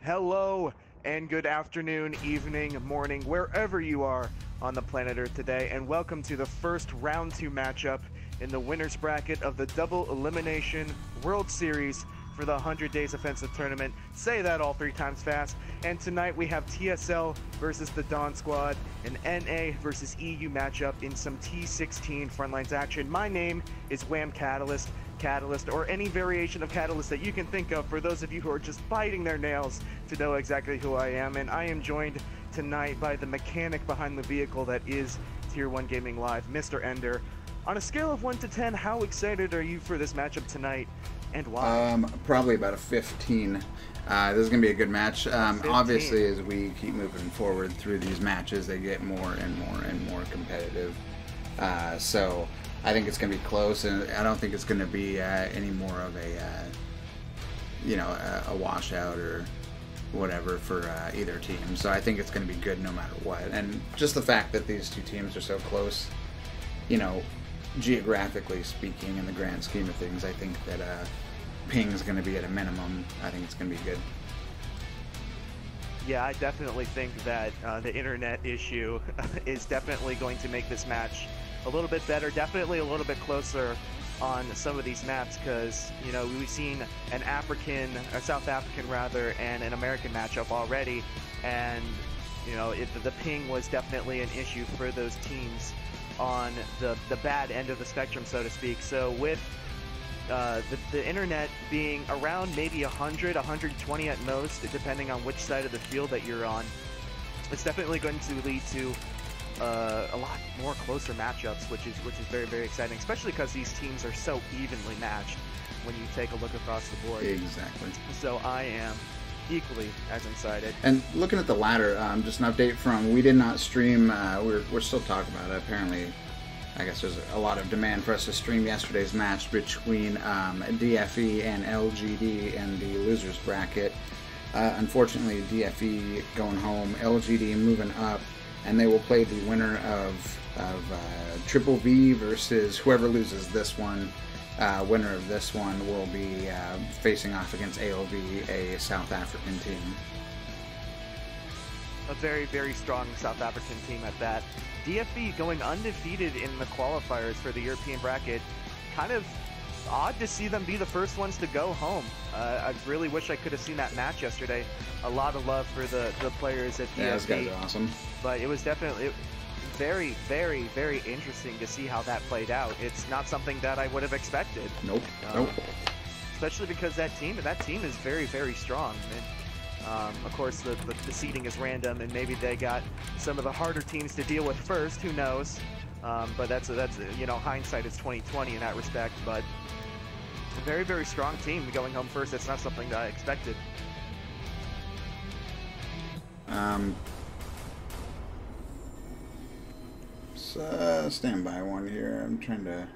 Hello and good afternoon, evening, morning, wherever you are on the planet Earth today, and welcome to the first round 2 matchup in the winner's bracket of the Double Elimination World Series for the 100 Days Offensive Tournament. Say that all 3 times fast. And tonight we have TSL versus the Dawn Squad, an NA versus EU matchup in some T16 Frontlines action. My name is Wham Catalyst, or any variation of Catalyst that you can think of for those of you who are just biting their nails to know exactly who I am. And I am joined tonight by the mechanic behind the vehicle that is Tier 1 Gaming Live, Mr. Ender. On a scale of 1 to 10, how excited are you for this matchup tonight, and why? Probably about a 15. This is going to be a good match. Obviously, as we keep moving forward through these matches, they get more and more and more competitive. So I think it's going to be close, and I don't think it's going to be any more of a, a washout or whatever for either team. So I think it's going to be good no matter what. And just the fact that these two teams are so close, geographically speaking, in the grand scheme of things, I think that ping is going to be at a minimum. I think it's going to be good. Yeah, I definitely think that the internet issue is definitely going to make this match a little bit better, definitely a little bit closer on some of these maps, because we've seen an South African rather, and an American matchup already, and the ping was definitely an issue for those teams on the bad end of the spectrum, so to speak. So with the internet being around maybe 100, 120 at most, depending on which side of the field that you're on, it's definitely going to lead to a lot more closer matchups, which is very, very exciting, especially because these teams are so evenly matched when you take a look across the board. Exactly. So I am equally as excited. And looking at the ladder, just an update from, we did not stream, we're still talking about it. Apparently, I guess there's a lot of demand for us to stream yesterday's match between DFE and LGD in the losers bracket. Unfortunately, DFE going home, LGD moving up, and they will play the winner of Triple V versus whoever loses this one. Winner of this one will be facing off against AOV, a South African team. A very, very strong South African team at that. DFB going undefeated in the qualifiers for the European bracket. Kind of odd to see them be the first ones to go home. I really wish I could have seen that match yesterday. A lot of love for the players at DFB. Yeah, those guys are awesome. But it was definitely very, very, very interesting to see how that played out. It's not something that I would have expected. Nope. Nope. Especially because that team is very, very strong. And of course, the seeding is random, and maybe they got some of the harder teams to deal with first. Who knows? But that's hindsight is 20/20 in that respect. But a very, very strong team going home first. That's not something that I expected. Stand by one here. I'm trying to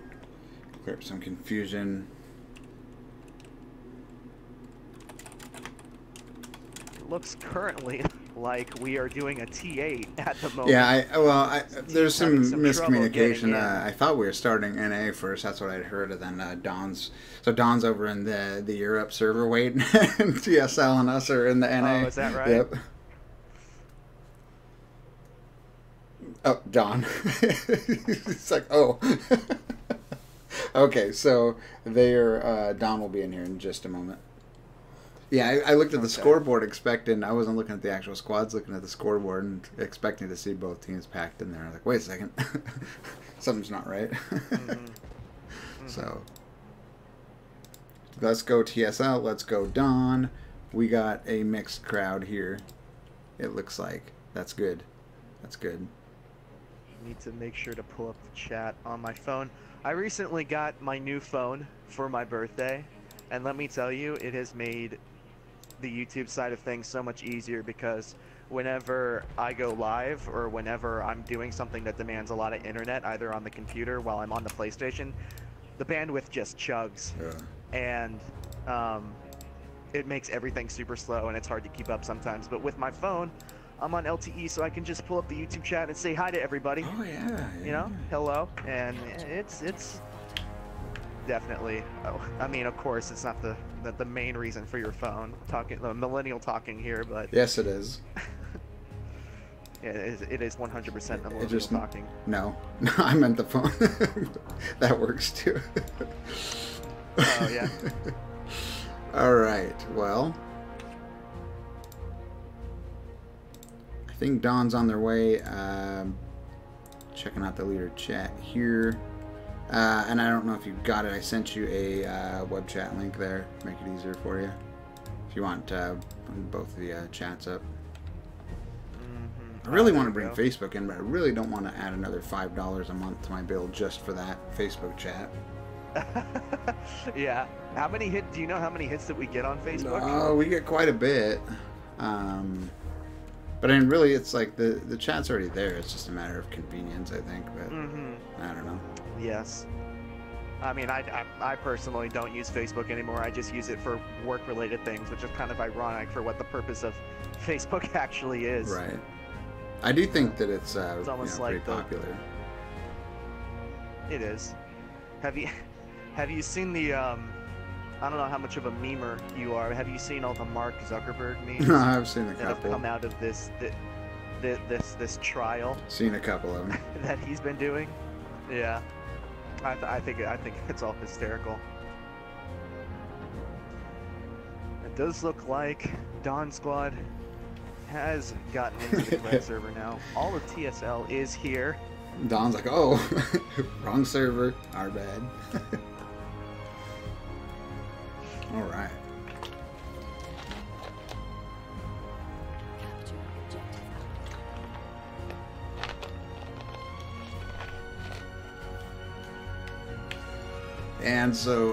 clear up some confusion. It looks currently like we are doing a T8 at the moment. Yeah, there's some miscommunication. I thought we were starting NA first. That's what I'd heard. And then Don's over in the Europe server waiting, and TSL and us are in the NA. Oh, is that right? Yep. Oh, Don. It's like, oh. Okay, so Don will be in here in just a moment. Yeah, I looked at the scoreboard expecting, I wasn't looking at the actual squads, looking at the scoreboard and expecting to see both teams packed in there. I was like, wait a second. Something's not right. So, let's go TSL, let's go Don. We got a mixed crowd here, it looks like. That's good. That's good. Need to make sure to pull up the chat on my phone. I recently got my new phone for my birthday, and let me tell you, it has made the YouTube side of things so much easier, because whenever I go live or whenever I'm doing something that demands a lot of internet, either on the computer while I'm on the PlayStation, the bandwidth just chugs. Yeah. And it makes everything super slow, and it's hard to keep up sometimes. But with my phone, I'm on LTE, so I can just pull up the YouTube chat and say hi to everybody. Oh yeah. Hello, and it's definitely. Oh, I mean, of course, it's not the main reason for your phone. Talking, millennial talking here, but Yes, it is. it is 100% It millennial just talking. no, I meant the phone. That works too. Oh yeah. All right. Well, I think Dawn's on their way. Checking out the leader chat here. And I don't know if you got it. I sent you a web chat link there. Make it easier for you. If you want both the chats up. I really want to bring Facebook in, but I really don't want to add another $5 a month to my bill just for that Facebook chat. Yeah. How many hits? Do you know how many hits that we get on Facebook? Oh, we get quite a bit. But I mean, really, it's like the chat's already there. It's just a matter of convenience, I think. But I don't know. Yes. I mean, I personally don't use Facebook anymore. I just use it for work-related things, which is kind of ironic for what the purpose of Facebook actually is. Right. I do think that it's almost pretty like popular. It is. Have you seen the I don't know how much of a memer you are. Have you seen all the Mark Zuckerberg memes? I've seen a that have couple. come out of this trial. Seen a couple of them. That he's been doing. Yeah. I think it's all hysterical. It does look like Dawn Squad has gotten into the correct server now. All of TSL is here. Dawn's like, oh, wrong server. Our bad. All right. And so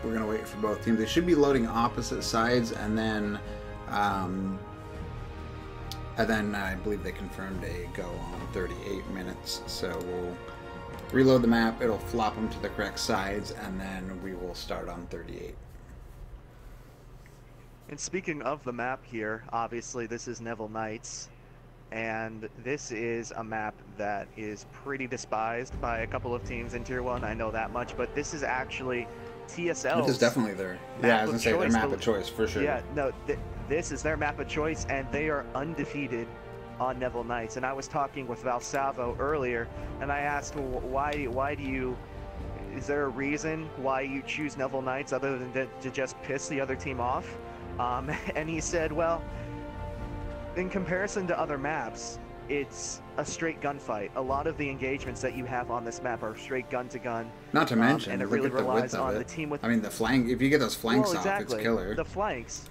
we're going to wait for both teams. They should be loading opposite sides, and then I believe they confirmed a go on 38 minutes. So we'll reload the map, it'll flop them to the correct sides, and then we will start on 38. And speaking of the map here, obviously this is Neville Knights, and this is a map that is pretty despised by a couple of teams in Tier 1, I know that much, but this is actually TSL's. This is definitely their I was gonna say their map of choice for sure. Yeah, no, this is their map of choice, and they are undefeated on Neville Knights. And I was talking with Valsalvo earlier, and I asked, well, why do you? Is there a reason why you choose Neville Knights other than to just piss the other team off? And he said, well, in comparison to other maps, it's a straight gunfight. A lot of the engagements that you have on this map are straight gun to gun. Not to mention, and it really relies on the team with. I mean, the flank. If you get those flanks off, it's killer. The flanks.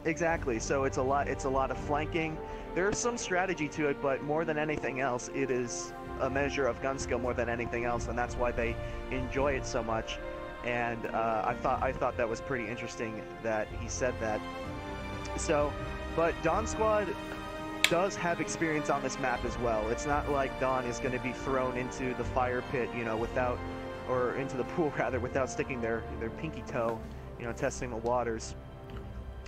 Exactly. So it's a lot of flanking. There's some strategy to it, but more than anything else, it is a measure of gun skill more than anything else, and that's why they enjoy it so much. And I thought that was pretty interesting that he said that. So, but Dawn Squad does have experience on this map as well. It's not like Dawn is going to be thrown into the fire pit, you know, without, or into the pool rather, without sticking their pinky toe, you know, testing the waters.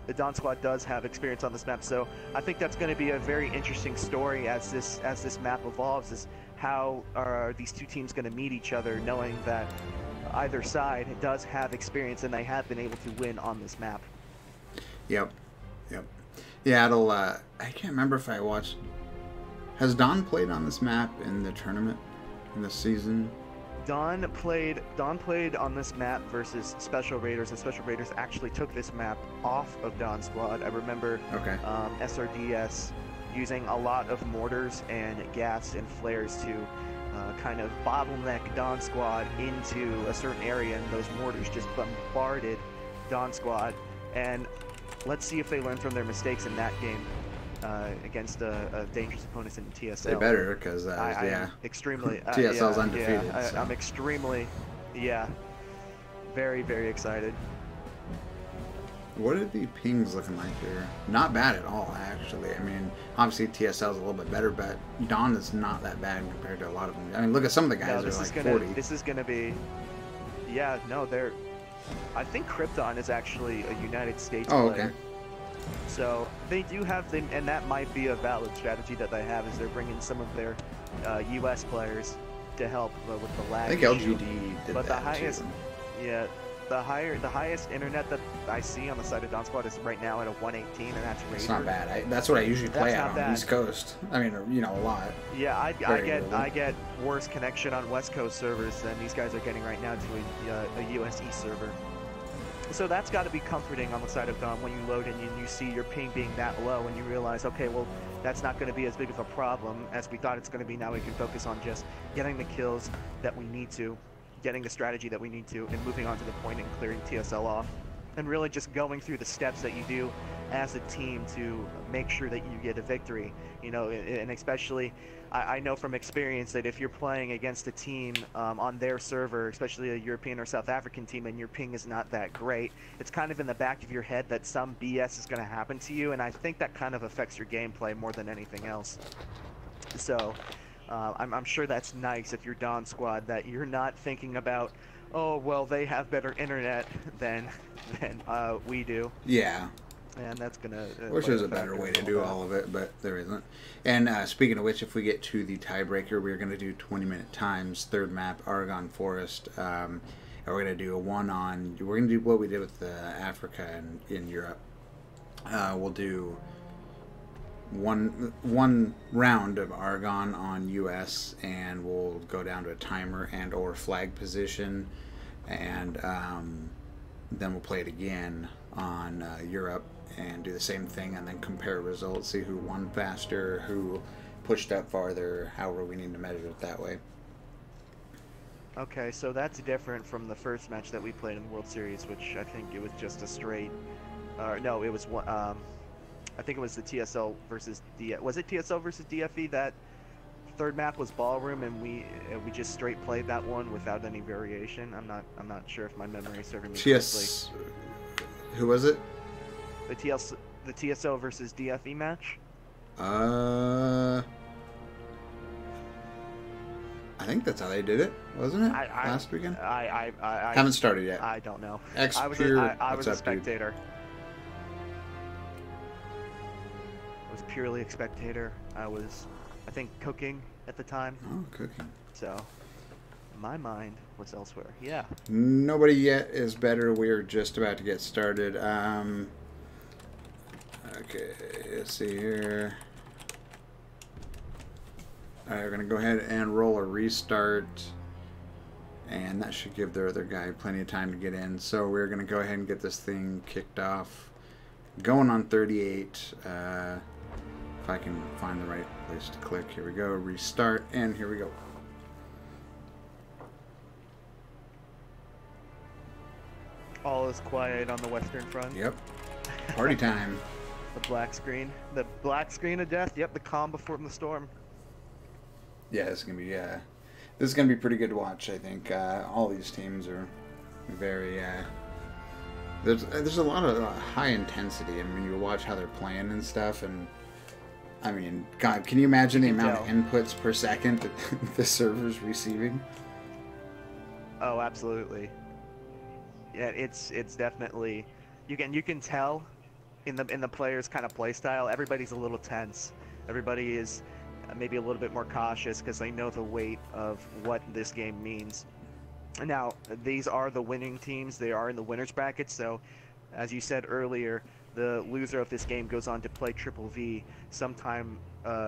The Dawn Squad does have experience on this map, so I think that's going to be a very interesting story as this map evolves. Is how are these two teams going to meet each other, knowing that either side does have experience and they have been able to win on this map. Yep. Yeah, it'll. I can't remember if I watched. Has Dawn played on this map in the tournament in this season? Dawn played on this map versus Special Raiders, and Special Raiders actually took this map off of Dawn Squad. I remember SRDS using a lot of mortars and gas and flares to kind of bottleneck Dawn Squad into a certain area, and those mortars just bombarded Dawn Squad. And let's see if they learn from their mistakes in that game against a dangerous opponent in TSL. They better, because extremely TSL's undefeated. Yeah, so. I'm extremely, very, very excited. What are the pings looking like here? Not bad at all, actually. I mean, obviously TSL's a little bit better, but Dawn is not that bad compared to a lot of them. I mean, look at some of the guys are like 40. This is gonna be, they're. I think Krypton is actually a United States player. Okay. So they do have them, and that might be a valid strategy that they have, is they're bringing some of their U.S. players to help with the lag I think issue. LGD did But that the highest, too. yeah, the highest internet that I see on the side of Dawn Squad is right now at a 118, and that's Raider. It's not bad. That's what I usually play That's out not on bad. East Coast. I mean, you know, a lot. Yeah, I rarely. get worse connection on West Coast servers than these guys are getting right now to a US East server. So that's got to be comforting on the side of Dawn when you load in and you see your ping being that low, and you realize, okay, well, that's not going to be as big of a problem as we thought it's going to be. Now we can focus on just getting the kills that we need to, getting the strategy that we need to, and moving on to the point and clearing TSL off, and really just going through the steps that you do as a team to make sure that you get a victory. You know, and especially, I know from experience that if you're playing against a team on their server, especially a European or South African team, and your ping is not that great, it's kind of in the back of your head that some BS is going to happen to you, and I think that kind of affects your gameplay more than anything else. So I'm sure that's nice if you're Dawn Squad, that you're not thinking about, oh, well, they have better internet than we do. Yeah. And that's gonna. Wish there was a better way to do all of it, but there isn't. And speaking of which, if we get to the tiebreaker, we're going to do 20-minute times. Third map, Argonne Forest. And we're going to do a one-on. We're going to do what we did with Africa and in Europe. We'll do one round of Argonne on US, and we'll go down to a timer and or flag position, and then we'll play it again on Europe and do the same thing, and then compare results, see who won faster, who pushed up farther, however we need to measure it that way. Okay, so that's different from the first match that we played in the World Series, which I think it was just a straight. No, it was one. I think it was the TSL versus was it TSL versus DFE? That third map was ballroom, and we just straight played that one without any variation. I'm not sure if my memory is serving me correctly. Who was it? The TSL versus DFE match. I think that's how they did it, wasn't it? Last weekend. I haven't started yet. I don't know. I was a spectator. I was purely a spectator. I think, cooking at the time. Oh, cooking. So, my mind was elsewhere. Yeah. Nobody yet is better. We're just about to get started. Okay, let's see here. Alright, we're going to go ahead and roll a restart. And that should give the other guy plenty of time to get in. So we're going to go ahead and get this thing kicked off. Going on 38. If I can find the right place to click. Here we go. Restart. And here we go. All is quiet on the Western Front. Yep. Party time. The black screen. The black screen of death. Yep, the calm before the storm. Yeah, this is gonna be pretty good to watch. I think all these teams are very. There's a lot of high intensity, and when you watch how they're playing and stuff, and I mean, God, can you imagine the amount of inputs per second that the server's receiving? Oh, absolutely. Yeah, it's definitely you can tell in the players' kind of play style. Everybody's a little tense. Everybody is maybe a little bit more cautious because they know the weight of what this game means. Now, these are the winning teams. They are in the winners bracket. So, as you said earlier, the loser of this game goes on to play Triple V sometime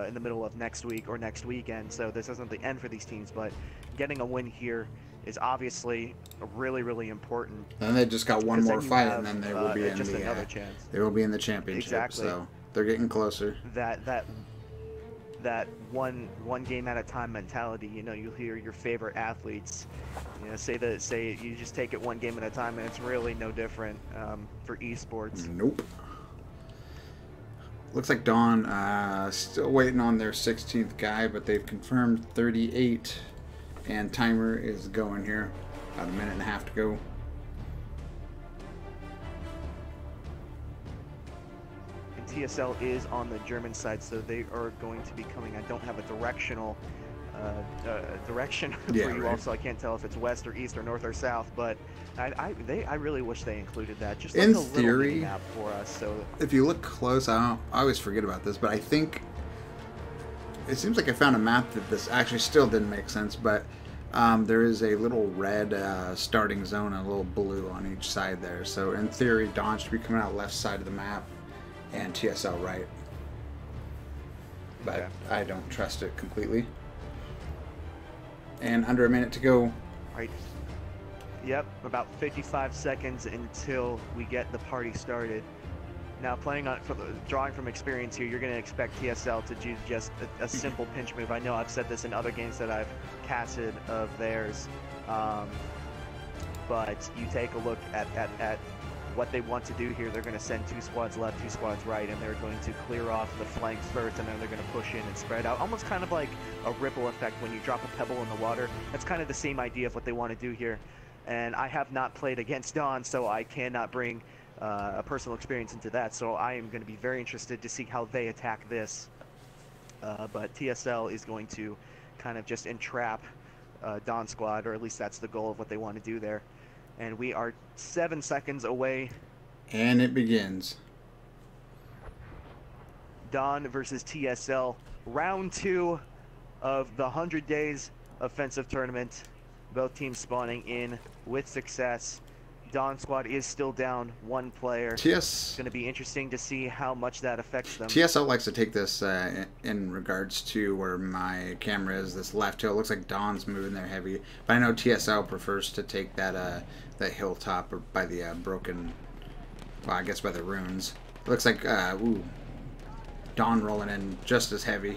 in the middle of next week or next weekend. So this isn't the end for these teams, but getting a win here is obviously really, really important. And they just got one more fight, and then they will be in the another chance. They will be in the championship. Exactly. So they're getting closer. That one game at a time mentality. You know, you'll hear your favorite athletes, you know, say you just take it one game at a time, and it's really no different for esports. Nope. Looks like Dawn still waiting on their 16th guy, but they've confirmed 38, and timer is going here. About a minute and a half to go. And TSL is on the German side, so they are going to be coming. I don't have a directional direction for you. Right. Also, I can't tell if it's west or east or north or south, but I really wish they included that. Just in like a theory, little mini map for us. So if you look close, I always forget about this, but I think it seems like I found a map that this actually still didn't make sense, but There is a little red starting zone and a little blue on each side there. So in theory, Dawn should be coming out left side of the map and TSL right. But I don't trust it completely. And under a minute to go. Right. Yep, about 55 seconds until we get the party started. Now, drawing from experience here, you're going to expect TSL to do just a simple pinch move. I know I've said this in other games that I've casted of theirs, but you take a look at what they want to do here. They're going to send 2 squads left, 2 squads right, and they're going to clear off the flanks first, and then they're going to push in and spread out. Almost kind of like a ripple effect when you drop a pebble in the water. That's kind of the same idea of what they want to do here. And I have not played against Dawn, so I cannot bring a personal experience into that. So I am going to be very interested to see how they attack this. But TSL is going to kind of just entrap Dawn squad, or at least that's the goal of what they want to do there. And we are 7 seconds away. And it begins. Dawn versus TSL. Round 2 of the 100 Days Offensive Tournament. Both teams spawning in with success. Dawn squad is still down 1 player. It's going to be interesting to see how much that affects them. TSL likes to take this in regards to where my camera is, this left hill. It looks like Dawn's moving there heavy. But I know TSL prefers to take that that hilltop or by the broken, well, I guess by the runes. It looks like, ooh, Dawn rolling in just as heavy.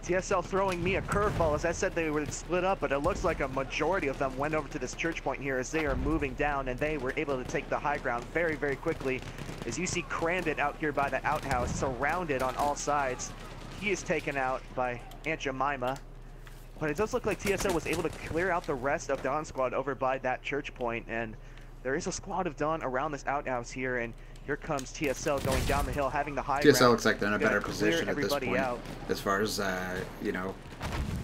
TSL throwing me a curveball. As I said, they would split up, but it looks like a majority of them went over to this church point here as they are moving down, and they were able to take the high ground very, very quickly. As you see Crambit out here by the outhouse, surrounded on all sides. He is taken out by Aunt Jemima. But it does look like TSL was able to clear out the rest of Dawn squad over by that church point, and there is a squad of Dawn around this outhouse here, and here comes TSL going down the hill, having the high ground. TSL looks like they're in a better position at this point, out. as far as you know,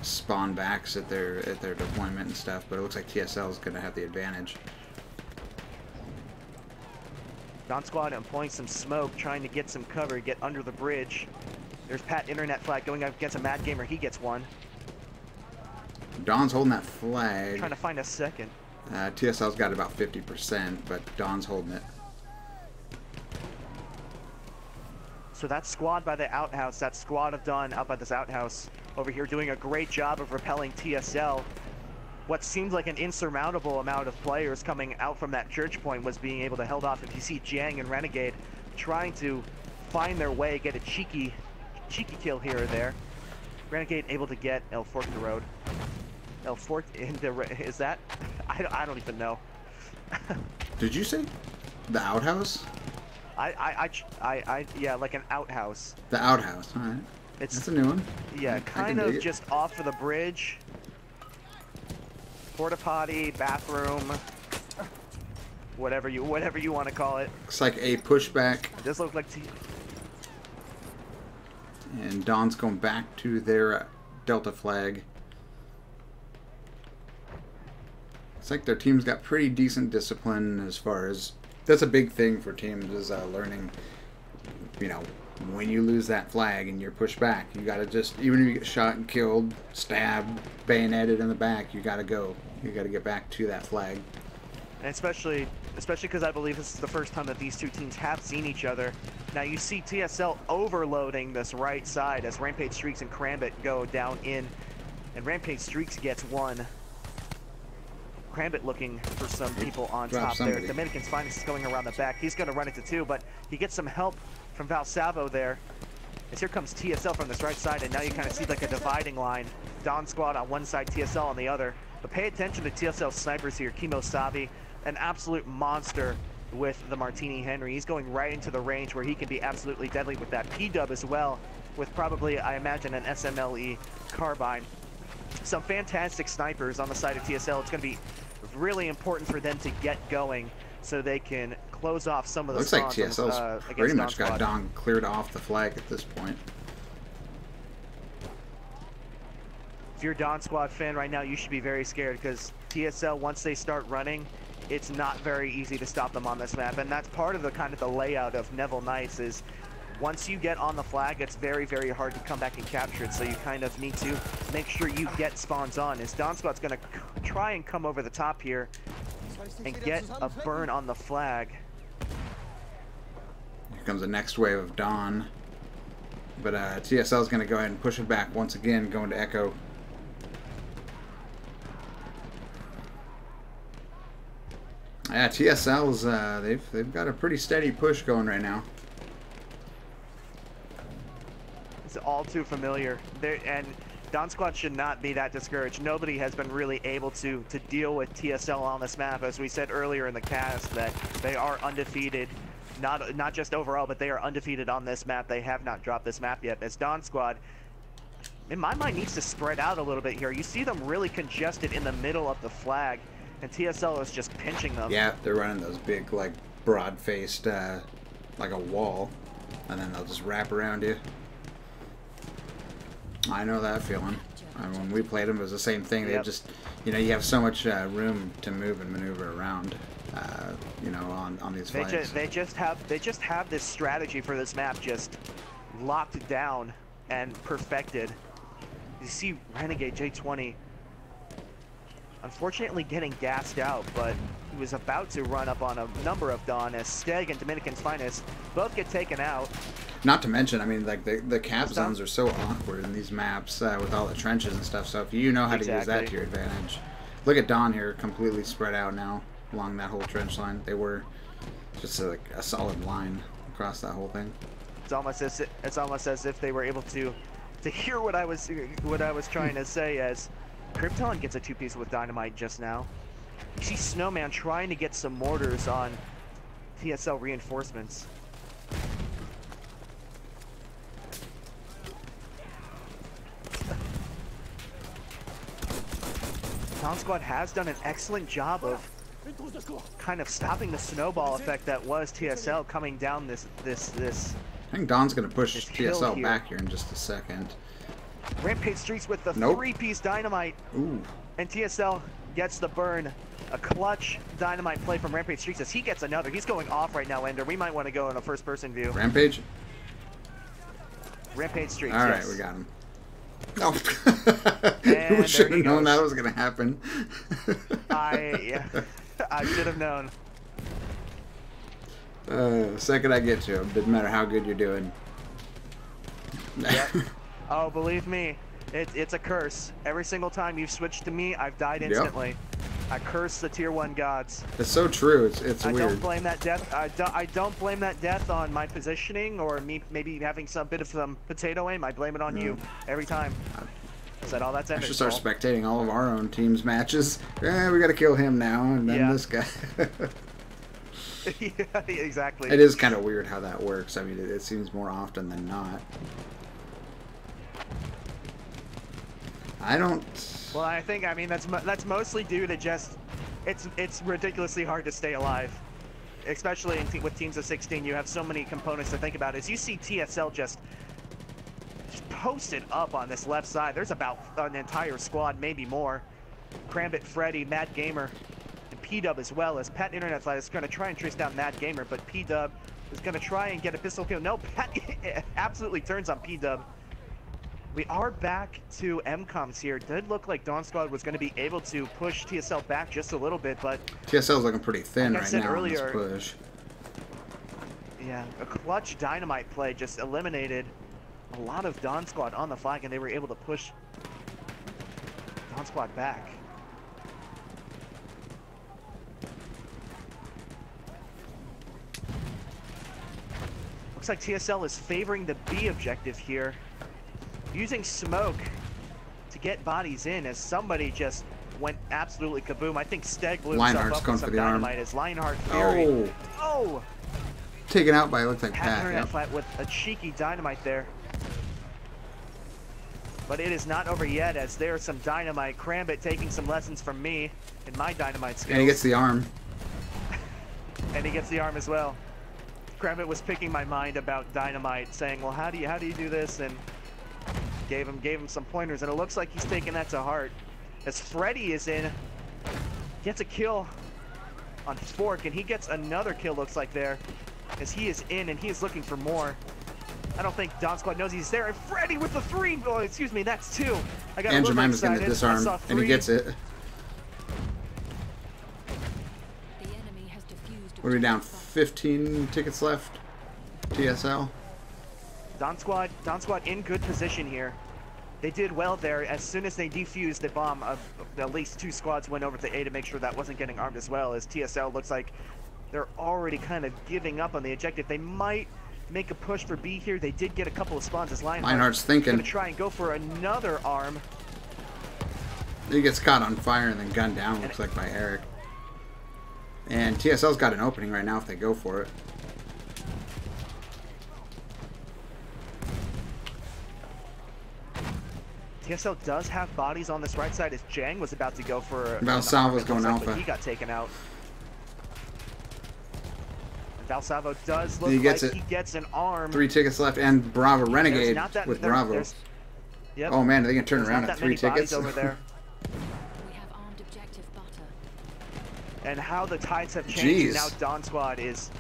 spawn backs at their deployment and stuff. But it looks like TSL is going to have the advantage. Dawn squad employing some smoke, trying to get some cover, get under the bridge. There's Pat Internet Flag going up against a Mad Gamer. He gets one. Dawn's holding that flag. Trying to find a second. TSL's got about 50%, but Dawn's holding it. So that squad by the outhouse, that squad of Dawn out by this outhouse over here doing a great job of repelling TSL. What seemed like an insurmountable amount of players coming out from that church point was being able to hold off. If you see Jang and Renegade trying to find their way, get a cheeky kill here or there. Renegade able to get El Fork the road. El Fork in the, is that? I don't even know. Did you say the outhouse? Yeah, like an outhouse. The outhouse, all right. That's a new one. Yeah, kind of just off of the bridge. Porta potty, bathroom, whatever you want to call it. Looks like a pushback. It does look like and Dawn's going back to their Delta flag. It's like their team's got pretty decent discipline as far as, that's a big thing for teams, is learning, you know, when you lose that flag and you're pushed back, you gotta just, even if you get shot and killed, stabbed, bayoneted in the back, you gotta go. You gotta get back to that flag. And especially because I believe this is the first time that these two teams have seen each other. Now you see TSL overloading this right side as Rampage Streaks and Crambit go down in, and Rampage Streaks gets one. Crambit looking for some people on top there. Dominican's Finest is going around the back. He's going to run into 2, but he gets some help from Valsalvo there. As here comes TSL from this right side, and now you kind of see like a dividing line. Dawn squad on one side, TSL on the other. But pay attention to TSL snipers here. Kimo Savi, an absolute monster with the Martini Henry. He's going right into the range where he can be absolutely deadly with that. P-Dub as well, with probably, I imagine, an SMLE carbine. Some fantastic snipers on the side of TSL. It's going to be really important for them to get going so they can close off some of the Looks like TSL's pretty much got Dawn cleared off the flag at this point. If you're a Dawn Squad fan right now, you should be very scared because TSL, once they start running, it's not very easy to stop them on this map. And that's part of the kind of the layout of Neville Knights is once you get on the flag, it's very, very hard to come back and capture it. So you kind of need to make sure you get spawns on. As Don Squad's going to try and come over the top here and get a burn on the flag. Here comes the next wave of Dawn. But TSL is going to go ahead and push it back once again, going to Echo. Yeah, TSL's they've got a pretty steady push going right now. It's all too familiar. And Don Squad should not be that discouraged. Nobody has been really able to deal with TSL on this map. As we said earlier in the cast, that they are undefeated. Not just overall, but they are undefeated on this map. They have not dropped this map yet. As Don Squad, in my mind, needs to spread out a little bit here. You see them really congested in the middle of the flag, and TSL is just pinching them. Yeah, they're running those big, like, broad-faced, like a wall, and then they'll just wrap around you. I know that feeling. When we played them, it was the same thing. They just, you know, you have so much room to move and maneuver around. You know, on these flags. They just have this strategy for this map just locked down and perfected. You see Renegade J20 unfortunately getting gassed out, but he was about to run up on a number of Dawn as Steg and Dominican's Finest both get taken out. Not to mention, I mean, like the cap zones are so awkward in these maps with all the trenches and stuff. So if you know how to use that to your advantage, look at Dawn here, completely spread out now along that whole trench line. They were just like a solid line across that whole thing. It's almost as if they were able to hear what I was trying to say. As Krypton gets a 2-piece with dynamite just now. You see Snowman trying to get some mortars on TSL reinforcements. Don Squad has done an excellent job of kind of stopping the snowball effect that was TSL coming down this. I think Don's going to push TSL back here in just a second. Rampage Streets with the 3-piece dynamite. Ooh. And TSL gets the burn. A clutch dynamite play from Rampage Streets as he gets another. He's going off right now, Ender. We might want to go in a first-person view. Rampage Streets. All right, we got him. Oh. We should have known that was going to happen. I should have known. Second I get to him, doesn't matter how good you're doing. Yep. Oh, believe me, it's a curse. Every single time you've switched to me, I've died instantly. Yep. I curse the tier 1 gods. It's so true. It's weird. I don't blame that death. I don't blame that death on my positioning or me maybe having some bit of some potato aim. I blame it on you every time. Is that all that's I should start spectating all of our own team's matches. Yeah, we got to kill him now, and then this guy. Yeah, exactly. It is kind of weird how that works. I mean, it seems more often than not. I don't. Well, I mean that's mostly due to just it's ridiculously hard to stay alive, especially with teams of 16. You have so many components to think about. As you see TSL just posted up on this left side, there's about an entire squad, maybe more. Crambit, Freddy, Mad Gamer, and P-Dub as well. As Pat Internet Flight is going to try and trace down Mad Gamer, but P-Dub is going to try and get a pistol kill. No, Pat absolutely turns on P-Dub. We are back to MCOMs here. It did look like Dawn Squad was going to be able to push TSL back just a little bit, but TSL's looking pretty thin right now earlier, on this push. Yeah, a clutch dynamite play just eliminated a lot of Dawn Squad on the flag, and they were able to push Dawn Squad back. Looks like TSL is favoring the B objective here, using smoke to get bodies in as somebody just went absolutely kaboom. I think Steg blew himself up with some dynamite as Lionheart Fury. Oh! Taken out by, it looks like Pat. Internet Flat with a cheeky dynamite there. But it is not over yet, as there's some dynamite. Crambit taking some lessons from me in my dynamite skills. And he gets the arm. And he gets the arm as well. Crambit was picking my mind about dynamite, saying, well, how do you do this? And gave him some pointers, and it looks like he's taking that to heart. As Freddy is in, gets a kill on Fork, and he gets another kill, looks like there, as he is in and he is looking for more. I don't think Don Squad knows he's there. And Freddy with the 3. Oh, excuse me, that's 2. I got And a little Jemima's going to excited. disarm, and he gets it. What are we down? 15 tickets left. TSL. Don Squad in good position here. They did well there. As soon as they defused the bomb, at least 2 squads went over to A to make sure that wasn't getting armed as well, as TSL looks like they're already kind of giving up on the objective. They might make a push for B here. They did get a couple of spawns as Lionheart's thinking. Gonna try and go for another arm. He gets caught on fire and then gunned down, looks like, by Eric. And TSL's got an opening right now if they go for it. TSL does have bodies on this right side as Jang was about to go for... Valsalvo's going alpha. He got taken out. Valsalvo does look he gets an arm. 3 tickets left, and Bravo Renegade with Bravo. Yep. Oh man, they can turn around at 3 tickets. Over there. We have armed objective butter. And how the tides have changed. Now Don Squad is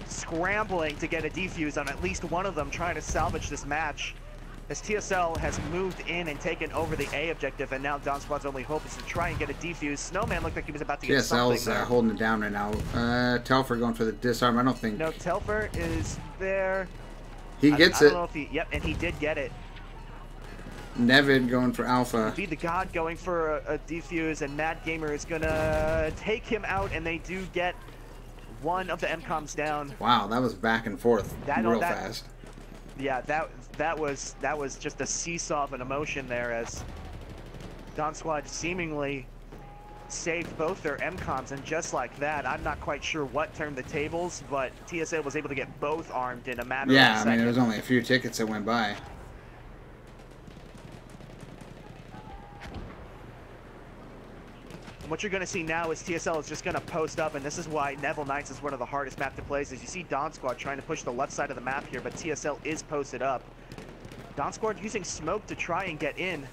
scrambling to get a defuse on at least one of them, trying to salvage this match. As TSL has moved in and taken over the A objective, and now Don Squad's only hope is to try and get a defuse. Snowman looked like he was about to get something. TSL's holding it down right now. Telfer going for the disarm. I don't think. No, Telfer is there. He gets I don't know if he. Yep, and he did get it. Nevid going for alpha. Be the God going for a defuse, and Mad Gamer is gonna take him out, and they do get one of the MCOMs down. Wow, that was back and forth real fast. Yeah, that was just a seesaw of an emotion there, as Don Squad seemingly saved both their MCOMs, and just like that, I'm not quite sure what turned the tables, but TSL was able to get both armed in a matter of a second. Yeah, I mean, there was only a few tickets that went by. What you're going to see now is TSL is just going to post up, and this is why Neville Knights is one of the hardest map to play, is you see Don Squad trying to push the left side of the map here, but TSL is posted up. Don Squad using smoke to try and get in.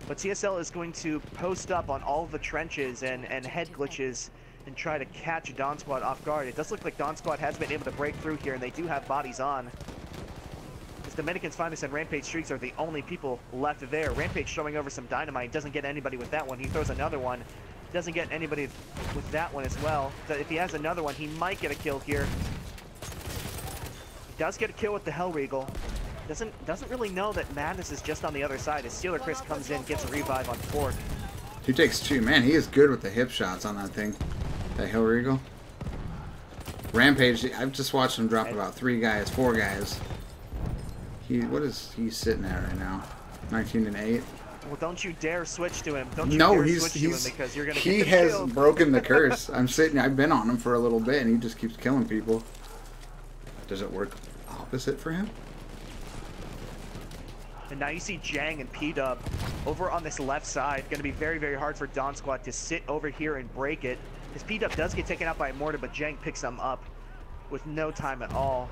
But TSL is going to post up on all the trenches and head glitches and try to catch Don Squad off guard. It does look like Don Squad has been able to break through here, and they do have bodies on. Dominican's Finest and Rampage Streaks are the only people left there. Rampage showing over some dynamite, doesn't get anybody with that one. He throws another one, doesn't get anybody with that one as well. So if he has another one, he might get a kill here. He does get a kill with the Hell Regal. Doesn't really know that Madness is just on the other side. As Steeler Chris comes in, gets a revive on Fork. He takes 2. Man, he is good with the hip shots on that thing. That Hell Regal. Rampage, I've just watched him drop about 4 guys. What is he sitting at right now? 19 and 8. Well, don't you dare switch to him. Don't you no, dare he's switch to him because you're gonna he get has killed. broken the curse. I've been on him for a little bit, and he just keeps killing people. Does it work opposite for him? And now you see Jang and P-Dub over on this left side. Going to be very, very hard for Don Squad to sit over here and break it. As P-Dub does get taken out by a mortar, but Jang picks him up with no time at all.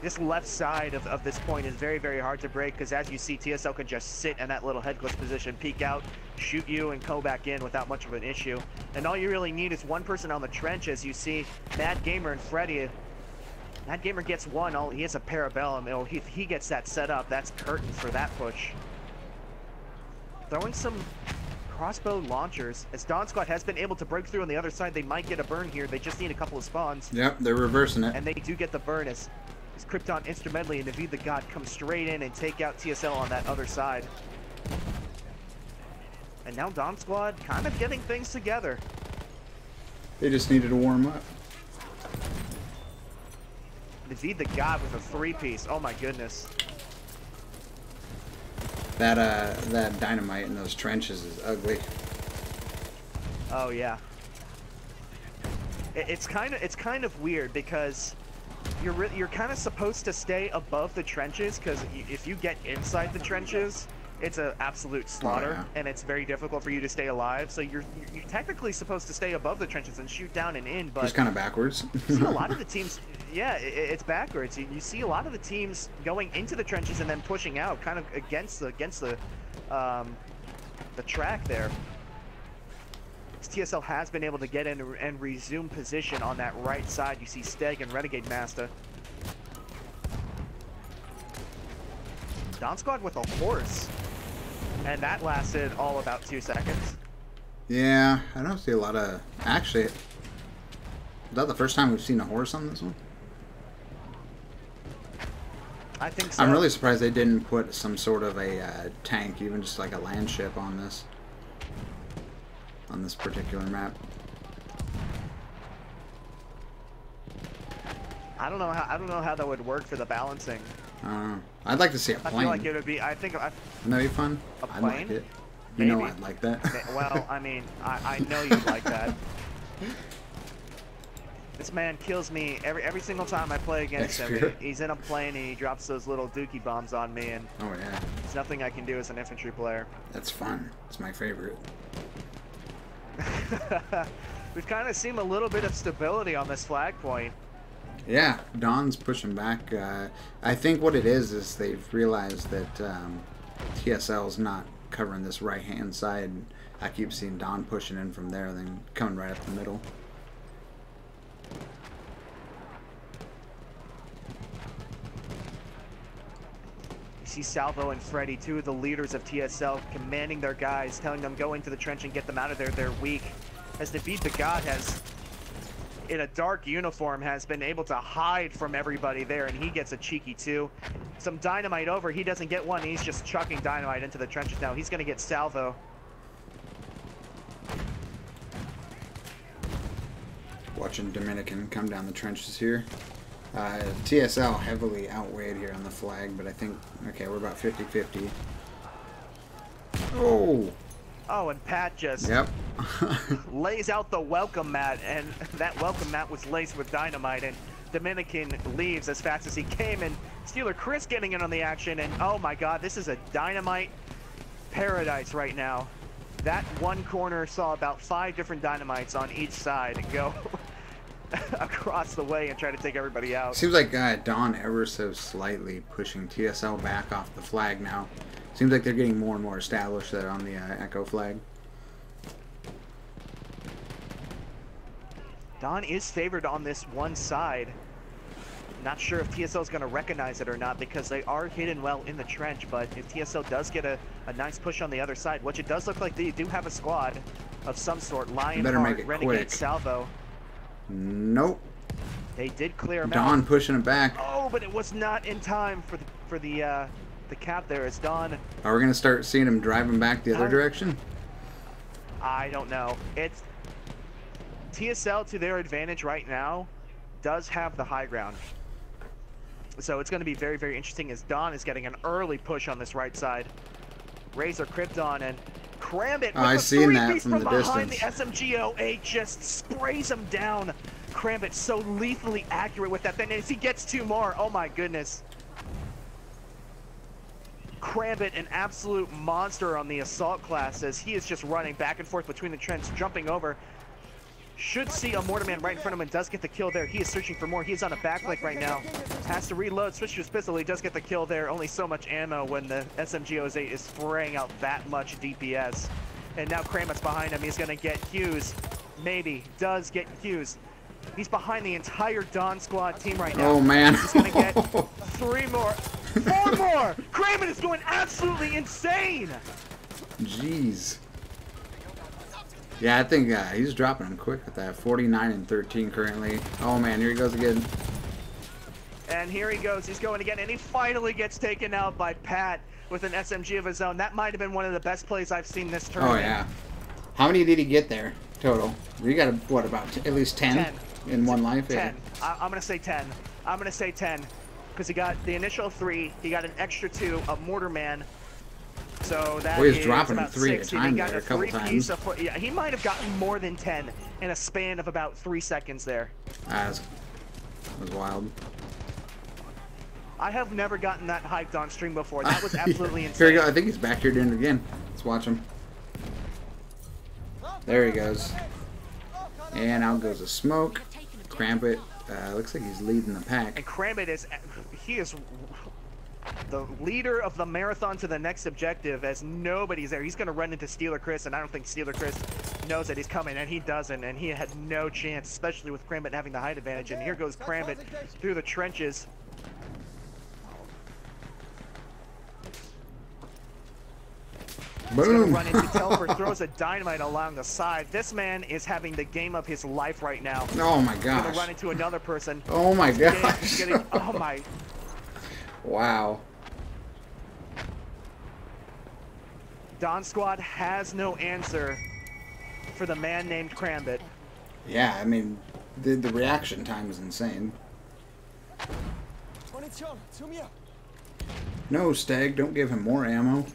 This left side of this point is very, very hard to break, because as you see, TSL can just sit in that little head glitch position, peek out, shoot you, and go back in without much of an issue. And all you really need is one person on the trench, as you see Mad Gamer and Freddy. Mad Gamer gets one. He has a Parabellum. He gets that set up. That's curtain for that push. Throwing some crossbow launchers. As Don Squad has been able to break through on the other side, they might get a burn here. They just need a couple of spawns. Yep, they're reversing it. And they do get the burn as Krypton instrumentally and Naveed the God come straight in and take out TSL on that other side. And now Don Squad kind of getting things together. They just needed to warm up. Naveed the God with a 3-piece. Oh my goodness. That dynamite in those trenches is ugly. Oh yeah. It's kind of weird because you're kind of supposed to stay above the trenches, because if you get inside the trenches, it's an absolute slaughter, and it's very difficult for you to stay alive. So you're technically supposed to stay above the trenches and shoot down and in, but just kind of backwards. You see a lot of the teams, yeah, it's backwards. You see a lot of the teams going into the trenches and then pushing out, kind of against the track there. TSL has been able to get in and resume position on that right side. You see Steg and Renegade Master. Dawn Squad with a horse. And that lasted all about 2 seconds. Yeah, I don't see a lot of... Actually, is that the first time we've seen a horse on this one? I think so. I'm really surprised they didn't put some sort of a tank, even just like a land ship on this particular map. I don't know how that would work for the balancing. I'd like to see a plane. I feel like it would be. Wouldn't that be fun? A plane? I'd like it. Maybe. You know I'd like that. Well, I mean, I know you'd like that. This man kills me every single time I play against him. He's in a plane and he drops those little dookie bombs on me, and oh yeah, there's nothing I can do as an infantry player. That's fun. It's my favorite. We've kind of seen a little bit of stability on this flag point. Yeah, Dawn's pushing back. I think what it is they've realized that TSL's not covering this right-hand side. I keep seeing Dawn pushing in from there, then coming right up the middle. You see Salvo and Freddy, two of the leaders of TSL, commanding their guys, telling them go into the trench and get them out of there. They're weak. As David the God has, in a dark uniform, has been able to hide from everybody there, and he gets a cheeky 2. Some dynamite over. He doesn't get one. He's just chucking dynamite into the trenches now. He's going to get Salvo. Watching Dominican come down the trenches here. TSL heavily outweighed here on the flag, but I think, okay, we're about 50-50. Oh! Oh, and Pat just lays out the welcome mat, and that welcome mat was laced with dynamite, and Dominican leaves as fast as he came, and Steeler Chris getting in on the action, and oh my god, this is a dynamite paradise right now. That one corner saw about 5 different dynamites on each side go across the way and try to take everybody out. Seems like Dawn ever so slightly pushing TSL back off the flag now. Seems like they're getting more and more established there on the Echo flag. Dawn is favored on this one side. Not sure if TSL is going to recognize it or not, because they are hidden well in the trench, but if TSL does get a nice push on the other side, which it does look like they do have a squad of some sort. Lionheart, Renegade, Salvo. Nope. They did clear him out. Dawn pushing it back. Oh, but it was not in time for the cap there. It's Dawn. Are we going to start seeing him driving back the other direction? I don't know. It's TSL, to their advantage right now, does have the high ground. So it's going to be very, very interesting as Dawn is getting an early push on this right side. Razor Krypton and Krambit with I a seen that three-piece from the behind distance. The SMG-08 just sprays him down. Krambit so lethally accurate with that. Then as he gets 2 more, oh my goodness. Krambit, an absolute monster on the assault class, as he is just running back and forth between the trench, jumping over. Should see a Mortarman right in front of him and does get the kill there. He is searching for more. He is on a backlick right now. Has to reload, switch to his pistol. He does get the kill there. Only so much ammo when the SMG-08 is spraying out that much DPS. And now Kramit's behind him. He's going to get Hughes. Maybe. Does get Hughes. He's behind the entire Dawn Squad team right now. Oh, man. He's going to get 3 more. 4 more! Kramit is going absolutely insane! Jeez. Yeah, I think he's dropping him quick with that. 49 and 13 currently. Oh man, here he goes again. And here he goes. He's going again, and he finally gets taken out by Pat with an SMG of his own. That might have been one of the best plays I've seen this tournament. Oh yeah. How many did he get there total? You got what, about at least 10 in one life? 10. Yeah. I'm gonna say 10. I'm gonna say 10 because he got the initial 3. He got an extra 2, a Mortarman. So that he's is dropping about 3 at a time there, a couple times. Yeah, he might have gotten more than 10 in a span of about 3 seconds there. That was wild. I have never gotten that hyped on stream before. That was absolutely insane. Here we go. I think he's back here doing it again. Let's watch him. There he goes. And out goes the smoke. Krambit looks like he's leading the pack. And Krambit is, he is the leader of the marathon to the next objective, as nobody's there. He's going to run into Steeler Chris, and I don't think Steeler Chris knows that he's coming, and he doesn't, and he had no chance, especially with Krambit having the height advantage. And here goes Krambit through the trenches. He's going to run into Telfer, throws a dynamite along the side. This man is having the game of his life right now. Oh my gosh. He's going to run into another person. Oh my gosh. Oh my. Wow. Don Squad has no answer for the man named Krambit. Yeah, I mean, the reaction time is insane. No, Stag, don't give him more ammo.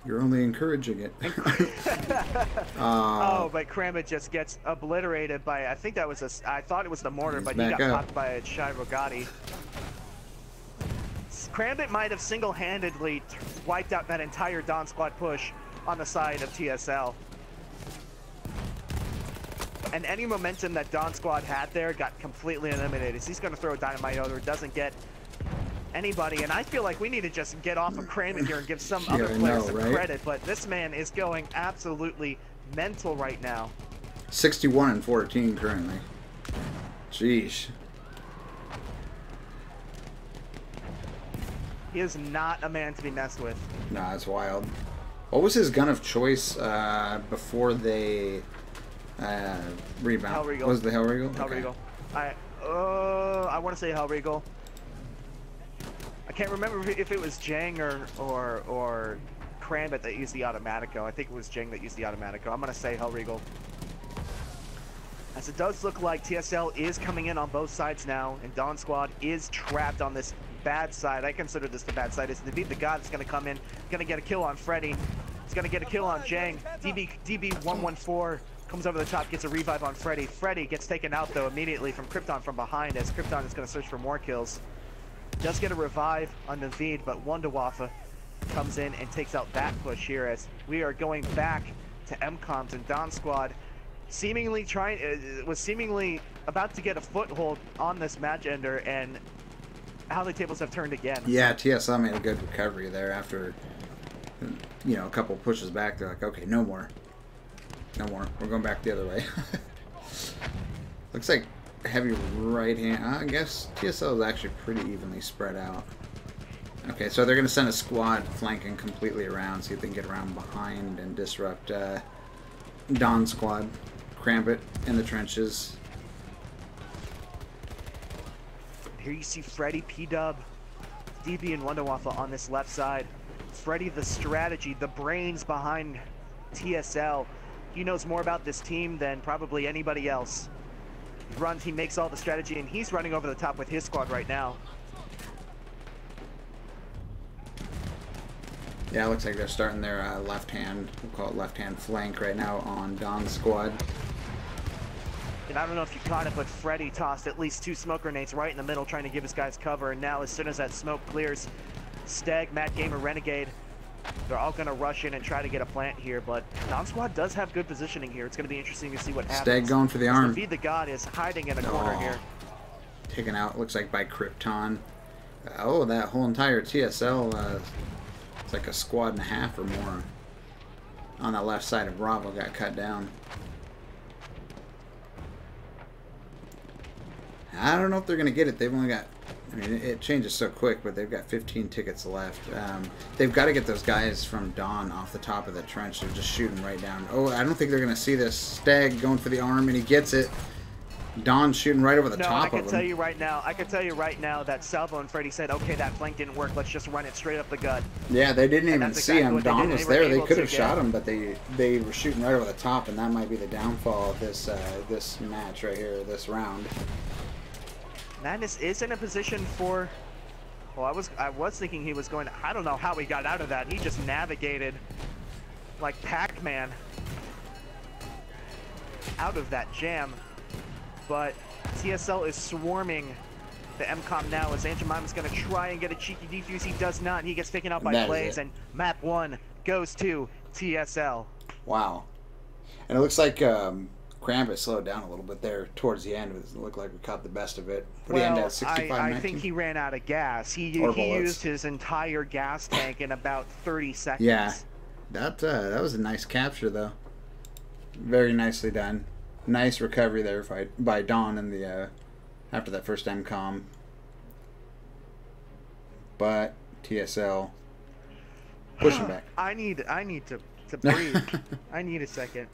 You're only encouraging it. Oh, but Krambit just gets obliterated by, I think that was I thought it was the mortar, but he got popped by a Shai Rogati. Krambit might have single-handedly wiped out that entire Don Squad push on the side of TSL. And any momentum that Don Squad had there got completely eliminated. He's going to throw a dynamite over, doesn't get anybody, and I feel like we need to just get off of Krambit here and give some other players some credit, but this man is going absolutely mental right now. 61-14 currently. Jeez. He is not a man to be messed with. Nah, it's wild. What was his gun of choice before they rebound? Hellregal. Was the Hellregal? Hellregal. Okay. I want to say Hellregal. I can't remember if it was Jang or Krambit that used the Automatico. I think it was Jang that used the Automatico. I'm going to say Hellregal. As it does look like TSL is coming in on both sides now, and Dawn Squad is trapped on this bad side. I consider this the bad side. It's the Beat the God that's going to come in, going to get a kill on Freddy. He's going to get a kill on Jang. DB114 comes over the top, gets a revive on Freddy. Freddy gets taken out, though, immediately from Krypton from behind, as Krypton is going to search for more kills. Does get a revive on Naveed, but Wonderwafa comes in and takes out that push here, as we are going back to MCOMs, and Dawn Squad seemingly was seemingly about to get a foothold on this match ender, and how the tables have turned again. Yeah, TSL made a good recovery there after, you know, a couple pushes back. They're like, okay, no more. No more. We're going back the other way. Looks like heavy right hand. I guess TSL is actually pretty evenly spread out. Okay, so they're going to send a squad flanking completely around, see if they can get around behind and disrupt Dawn Squad. Krambit in the trenches. Here you see Freddy, P-Dub, DB, and Wonderwaffle on this left side. Freddy, the strategy, the brains behind TSL. He knows more about this team than probably anybody else. He makes all the strategy, and he's running over the top with his squad right now. Yeah, it looks like they're starting their left-hand, we'll call it left-hand flank right now on Dawn Squad. And I don't know if you caught it, but Freddy tossed at least 2 smoke grenades right in the middle, trying to give his guys cover. And now, as soon as that smoke clears, Stag, Mad Gamer, Renegade, they're all going to rush in and try to get a plant here. But Dawn Squad does have good positioning here. It's going to be interesting to see what happens. Stag going for the arm. Feed the God is hiding in a corner here. Taken out, looks like, by Krypton. Oh, that whole entire TSL, it's like a squad and a half or more on that left side of Bravo got cut down. I don't know if they're going to get it. They've only got, I mean, it changes so quick, but they've got 15 tickets left. They've got to get those guys from Dawn off the top of the trench. They're just shooting right down. Oh, I don't think they're going to see this. Stag going for the arm, and he gets it. Dawn shooting right over the top of him. I can tell you right now that Salvo and Freddy said, okay, that flank didn't work. Let's just run it straight up the gut. Yeah, they didn't even see him. Dawn was there. They could have shot him, but they were shooting right over the top, and that might be the downfall of this this match right here, this round. Madness is in a position for, well, I was thinking he was going to, I don't know how he got out of that. He just navigated like Pac-Man out of that jam. But TSL is swarming the MCOM now, as Anjimaima's going to try and get a cheeky defuse. He does not, and he gets taken out by Blaze, and map 1 goes to TSL. Wow. And it looks like Krambit slowed down a little bit there towards the end. It looked like we caught the best of it. What did he end at, 65, I think he ran out of gas. He used his entire gas tank in about 30 seconds. Yeah, that was a nice capture, though. Very nicely done. Nice recovery there by Don in the after that first MCOM. But TSL pushing back. I need to breathe. I need a second.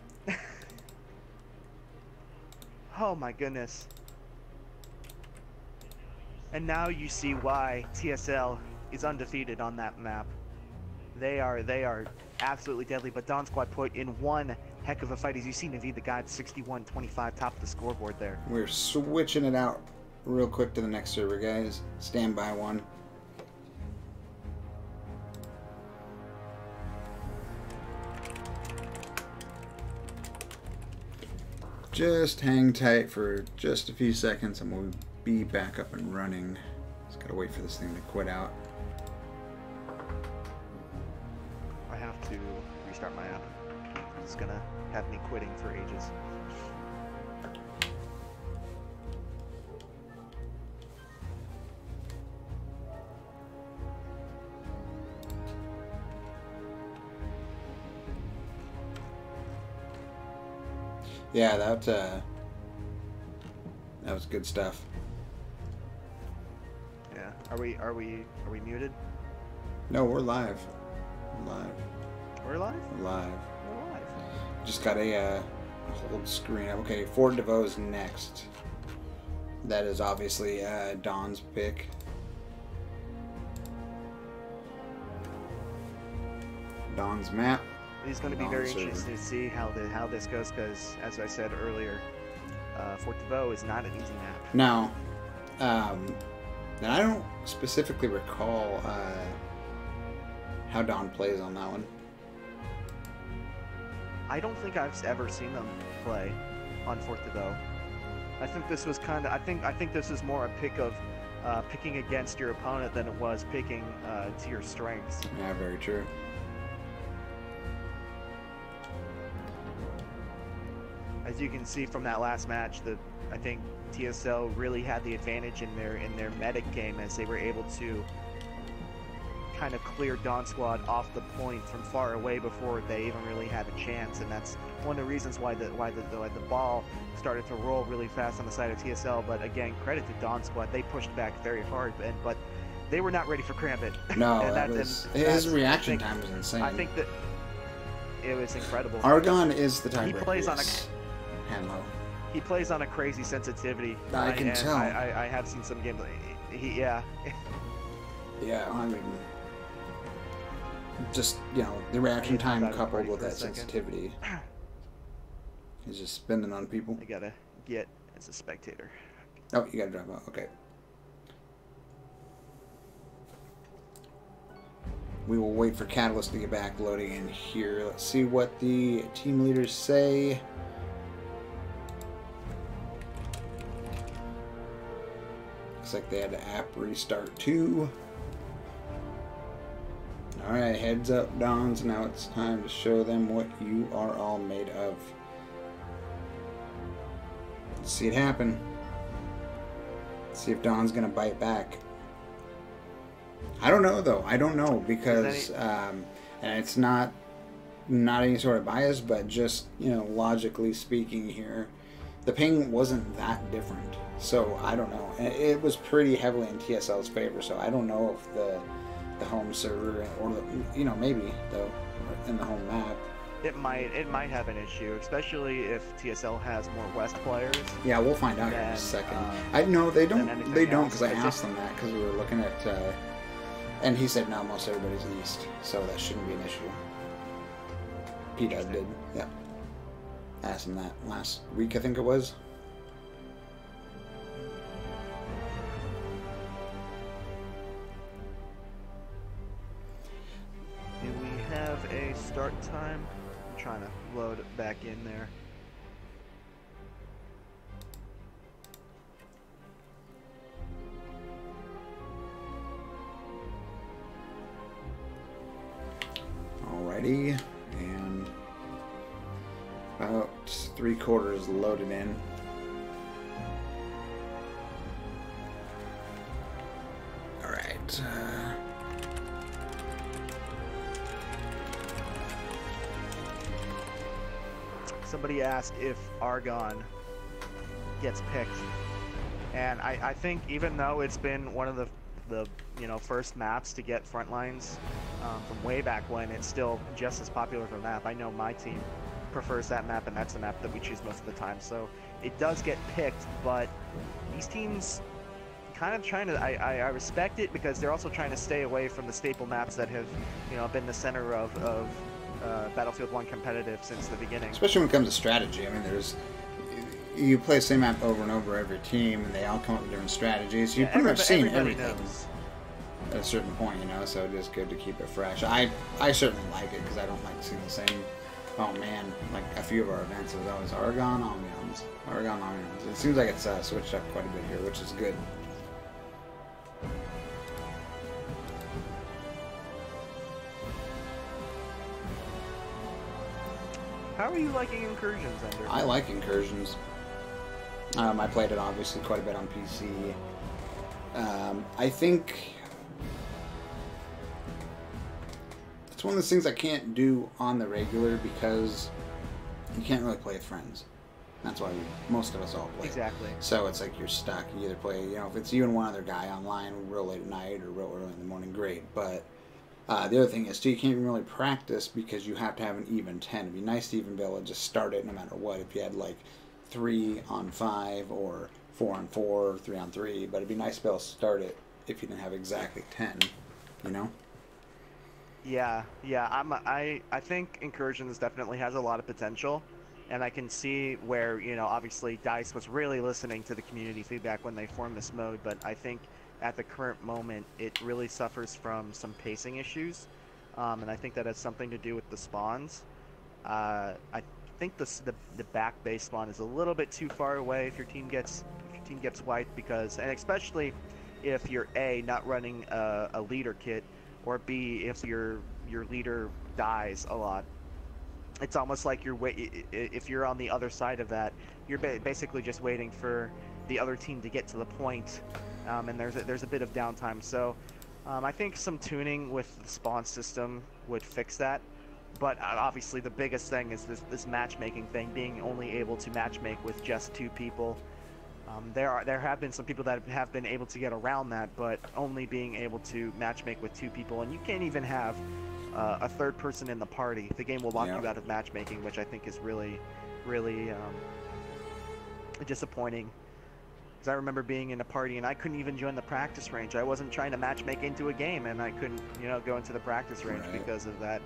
Oh my goodness. And now you see why TSL is undefeated on that map. They are absolutely deadly, but Dawn Squad put in one heck of a fight. As you see, Naveed, the guy at 61-25, top of the scoreboard there. We're switching it out real quick to the next server, guys. Stand by one. Just hang tight for just a few seconds and we'll be back up and running. Just gotta wait for this thing to quit out. I have to restart my app. It's gonna have me quitting for ages. Yeah, that was good stuff. Yeah. Are we muted? No, we're live. We're live. We're live? We're live. We're live. Just got a hold screen up. Okay, Fort DeVoe's next. That is obviously Don's pick. Don's map. It's going to be very interesting to see how this goes, because as I said earlier, Fort DeVoe is not an easy map. No, and I don't specifically recall how Don plays on that one. I don't think I've ever seen them play on Fort DeVoe. I think this was kind of. I think this is more a pick of picking against your opponent than it was picking to your strengths. Yeah, very true. As you can see from that last match, I think TSL really had the advantage in their medic game, as they were able to kind of clear Dawn Squad off the point from far away before they even really had a chance, and that's one of the reasons why the ball started to roll really fast on the side of TSL. But again, credit to Dawn Squad, they pushed back very hard, but they were not ready for Krambit. No, his reaction time was insane. I think that it was incredible. Argon is the tiebreaker. He plays on a Hanlo. He plays on a crazy sensitivity. I can tell. I have seen some games. Yeah. Yeah, I mean, just, you know, the reaction time coupled with that sensitivity is just spinning on people. I gotta get as a spectator. Oh, you gotta drop out. Okay. We will wait for Catalyst to get back loading in here. Let's see what the team leaders say. Looks like they had the app restart too. Alright, heads up, Dons. Now it's time to show them what you are all made of. Let's see it happen. Let's see if Don's gonna bite back. I don't know though. I don't know, because and it's not any sort of bias, but just, you know, logically speaking here, the ping wasn't that different. So I don't know. It was pretty heavily in TSL's favor. So I don't know if the home server, or the, you know, maybe though in the home map, it might have an issue, especially if TSL has more West players. Yeah, we'll find out in a second. I know they don't because I asked them that, because we were looking at and he said no, most everybody's East, so that shouldn't be an issue. P-Dub did, yeah. Asked him that last week, I think it was. Do we have a start time? I'm trying to load it back in there. Alrighty, and About 3/4 loaded in. All right. Somebody asked if Argon gets picked, and I think even though it's been one of the first maps to get Frontlines from way back when, it's still just as popular of a map. I know my team prefers that map, and that's the map that we choose most of the time. So it does get picked, but these teams kind of trying to, I respect it, because they're also trying to stay away from the staple maps that have been the center of Battlefield 1 competitive since the beginning. Especially when it comes to strategy. I mean, you play the same map over and over every team, and they all come up with different strategies. You've pretty much seen everything at a certain point, so it is good to keep it fresh. I certainly like it, because I don't like seeing the same. Oh man, like a few of our events, it was always Argon Omnions. Argon Omnions. It seems like it's switched up quite a bit here, which is good. How are you liking Incursions, Ender? I like Incursions. I played it obviously quite a bit on PC. I think it's one of those things I can't do on the regular, because you can't really play with friends. That's why most of us all play. Exactly. So it's like you're stuck. You either play, if it's you and one other guy online real late at night or real early in the morning, great. But the other thing is, too, you can't even really practice, because you have to have an even 10. It'd be nice to even be able to just start it no matter what. If you had like 3-on-5 or 4-on-4 or 3-on-3, but it'd be nice to be able to start it if you didn't have exactly 10, Yeah, I think Incursions definitely has a lot of potential, and I can see where, obviously DICE was really listening to the community feedback when they formed this mode, but I think at the current moment it really suffers from some pacing issues, and I think that has something to do with the spawns. I think the back base spawn is a little bit too far away if your team gets wiped, and especially if you're A, not running a leader kit, or B, if your leader dies a lot. It's almost like if you're on the other side of that, you're basically just waiting for the other team to get to the point, and there's a bit of downtime. So I think some tuning with the spawn system would fix that. But obviously the biggest thing is this matchmaking thing, being only able to matchmake with just 2 people. There have been some people that have been able to get around that, but only being able to matchmake with 2 people, and you can't even have a third person in the party. The game will lock you out of matchmaking, which I think is really, really disappointing. Because I remember being in a party and I couldn't even join the practice range. I wasn't trying to matchmake into a game, and I couldn't, go into the practice range because of that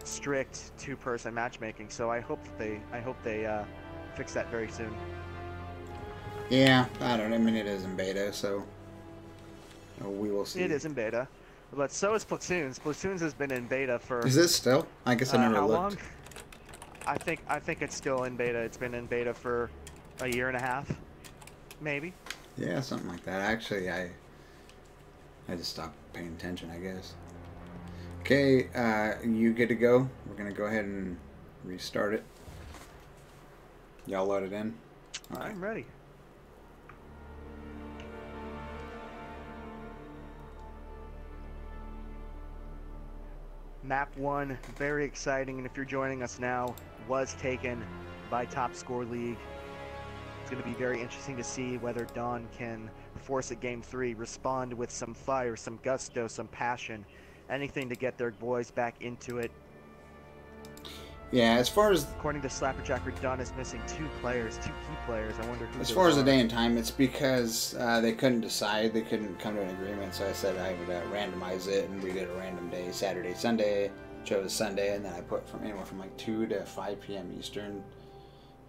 strict 2-person matchmaking. So I hope they fix that very soon. Yeah, I don't know. I mean, it is in beta, so we will see. It is in beta, but so is Splatoons. Splatoons has been in beta for. Is this still? I guess I never how looked. Long? I think it's still in beta. It's been in beta for a year and a half, maybe. Yeah, something like that. Actually, I just stopped paying attention, I guess. Okay, you good to go? We're gonna go ahead and restart it. Y'all load it in? Okay. I'm ready. Map 1, very exciting, and if you're joining us now, was taken by Top Score League. It's going to be very interesting to see whether Dawn can force at Game 3, respond with some fire, some gusto, some passion, anything to get their boys back into it. Yeah, as far as... According to Slapperjacker, Dawn is missing 2 players, 2 key players. I wonder who... As far as the day and time, it's because they couldn't decide. They couldn't come to an agreement, so I said I would randomize it, and we did a random day, Saturday, Sunday. Chose Sunday, and then I put from anywhere from like 2 to 5 p.m. Eastern,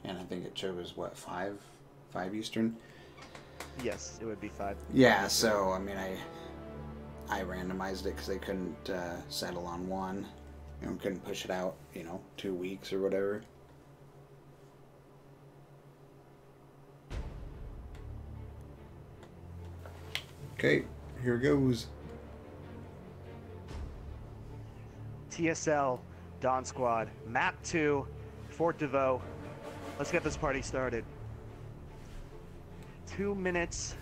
and I think it chose, what, 5 Eastern? Yes, it would be 5. Yeah, so, I mean, I randomized it because they couldn't settle on one. Couldn't push it out, 2 weeks or whatever. Okay, here goes. TSL, Dawn Squad, Map 2, Fort DeVoe. Let's get this party started. 2 minutes.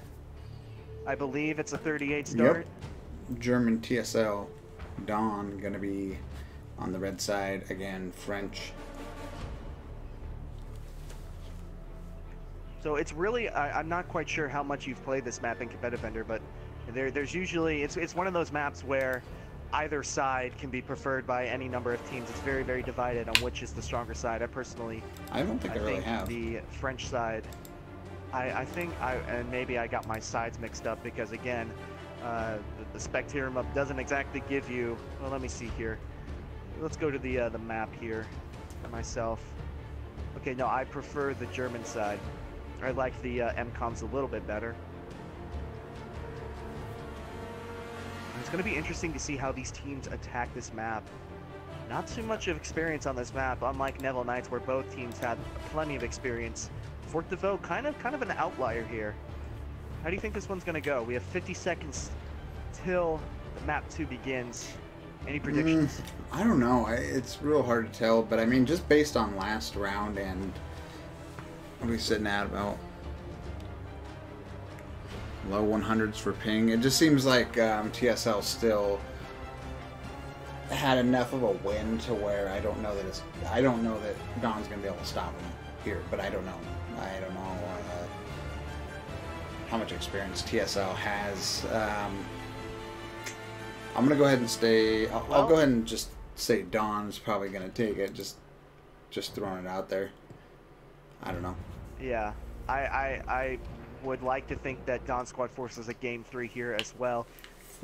I believe it's a 38 start. Yep. German TSL. Dawn going to be on the red side. Again, French. So it's really, I'm not quite sure how much you've played this map in competitive vendor, but there's usually, it's one of those maps where either side can be preferred by any number of teams. It's very, very divided on which is the stronger side. I don't think I really have. The French side, I think, and maybe I got my sides mixed up because again, the spectator map doesn't exactly give you, well, let me see here. Let's go to the map here for myself. Okay, no, I prefer the German side. I like the MCOMs a little bit better. It's going to be interesting to see how these teams attack this map. Not too much of experience on this map, unlike Neville Knights, where both teams had plenty of experience. Fort DeVoe, kind of an outlier here. How do you think this one's going to go? We have 50 seconds till the map 2 begins. Any predictions? I don't know. It's real hard to tell, but I mean, just based on last round and what are we sitting at, about low 100s for ping? It just seems like TSL still had enough of a win to where I don't know that Don's gonna be able to stop him here, but I don't know. I don't know how much experience TSL has. I'm gonna go ahead and stay. I'll go ahead and just say Don's probably gonna take it. Just throwing it out there. I don't know. Yeah, I would like to think that Dawn Squad forces a game 3 here as well.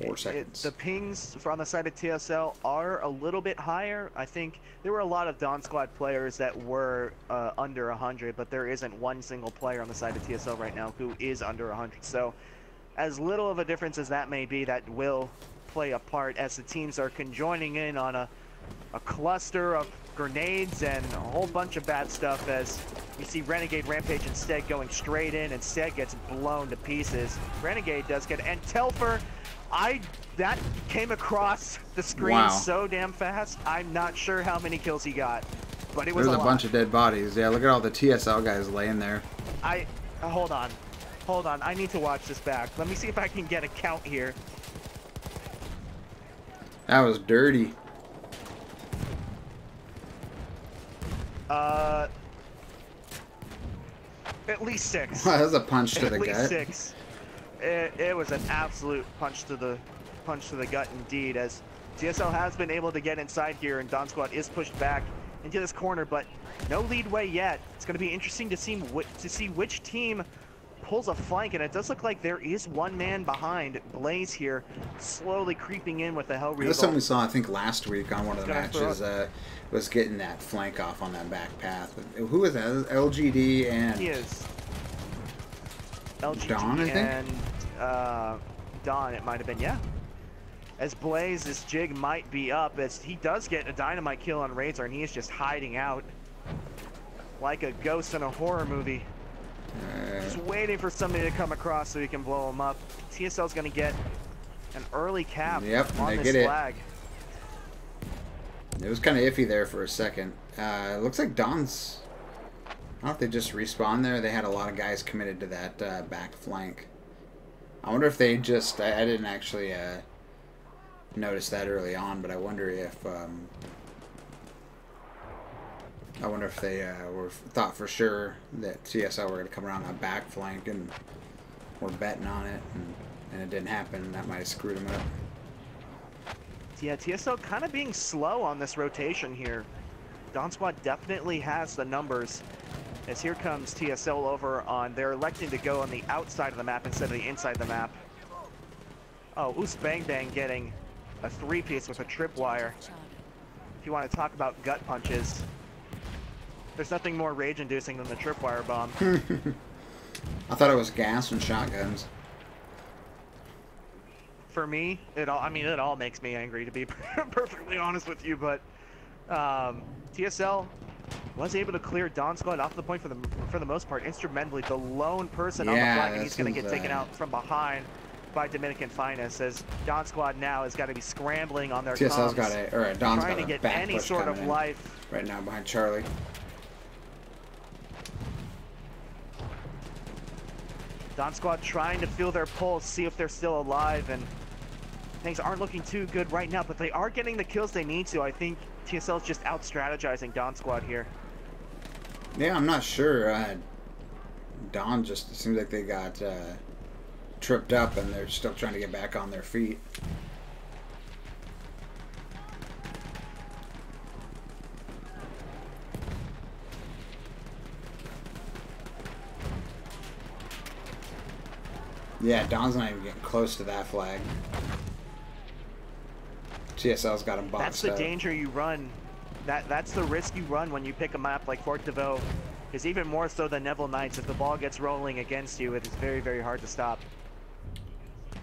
4 seconds. The pings on the side of TSL are a little bit higher. I think there were a lot of Dawn Squad players that were under 100, but there isn't one single player on the side of TSL right now who is under 100. So as little of a difference as that may be, that will play a part as the teams are conjoining in on a cluster of grenades and a whole bunch of bad stuff as you see Renegade Rampage instead going straight in. Instead gets blown to pieces. Renegade does get, and Telfer, that came across the screen so damn fast. I'm not sure how many kills he got, but it was There's a bunch of dead bodies. Yeah, look at all the TSL guys laying there. Hold on. I need to watch this back. Let me see if I can get a count here. That was dirty. At least 6. That was a punch to the gut. At least 6. It was an absolute punch to the gut indeed, as TSL has been able to get inside here and Dawn Squad is pushed back into this corner, but no leadway yet. It's going to be interesting to see which team pulls a flank, and it does look like there is one man behind Blaze here, slowly creeping in with the Hell Regal. That's something we saw, I think, last week on one of the matches. Was getting that flank off on that back path. Who was that? LGD and... He is. LGD Dawn, I think? And Dawn, it might have been, yeah. As Blaze's jig might be up, as he does get a dynamite kill on Razor, and he is just hiding out like a ghost in a horror movie. Just waiting for somebody to come across so he can blow him up. TSL's going to get an early cap on this flag. It was kind of iffy there for a second. It looks like Don's... I don't know if they just respawned there. They had a lot of guys committed to that back flank. I wonder if they just... I didn't actually notice that early on, but I wonder if... they thought for sure that TSL were going to come around that back flank and were betting on it, and it didn't happen. That might have screwed them up. Yeah, TSL kind of being slow on this rotation here. Dawn Squad definitely has the numbers. As here comes TSL over on, they're electing to go on the outside of the map instead of the inside of the map. Oh, Oos Bang Bang getting a 3-piece with a tripwire. If you want to talk about gut punches, there's nothing more rage-inducing than the tripwire bomb. I thought it was gas and shotguns. For me, it all makes me angry, to be perfectly honest with you, but TSL was able to clear Dawn Squad off the point for the most part, instrumentally. The lone person on the flag, and he's going to get taken out from behind by Dominican Finest, as Dawn Squad now has got to be scrambling on their TSL's comms, got Don's trying got to get back any push sort of life right now behind Charlie. Don Squad trying to feel their pulse, see if they're still alive, and things aren't looking too good right now, but they are getting the kills they need to. I think TSL is just out-strategizing Don Squad here. Yeah, I'm not sure. Don just seems like they got tripped up and they're still trying to get back on their feet. Yeah, Don's not even getting close to that flag. TSL's got him boxed That's the up. danger you run. That's the risk you run when you pick a map like Fort de Vaux. Is even more so than Neville Knights. If the ball gets rolling against you, it is very, very hard to stop.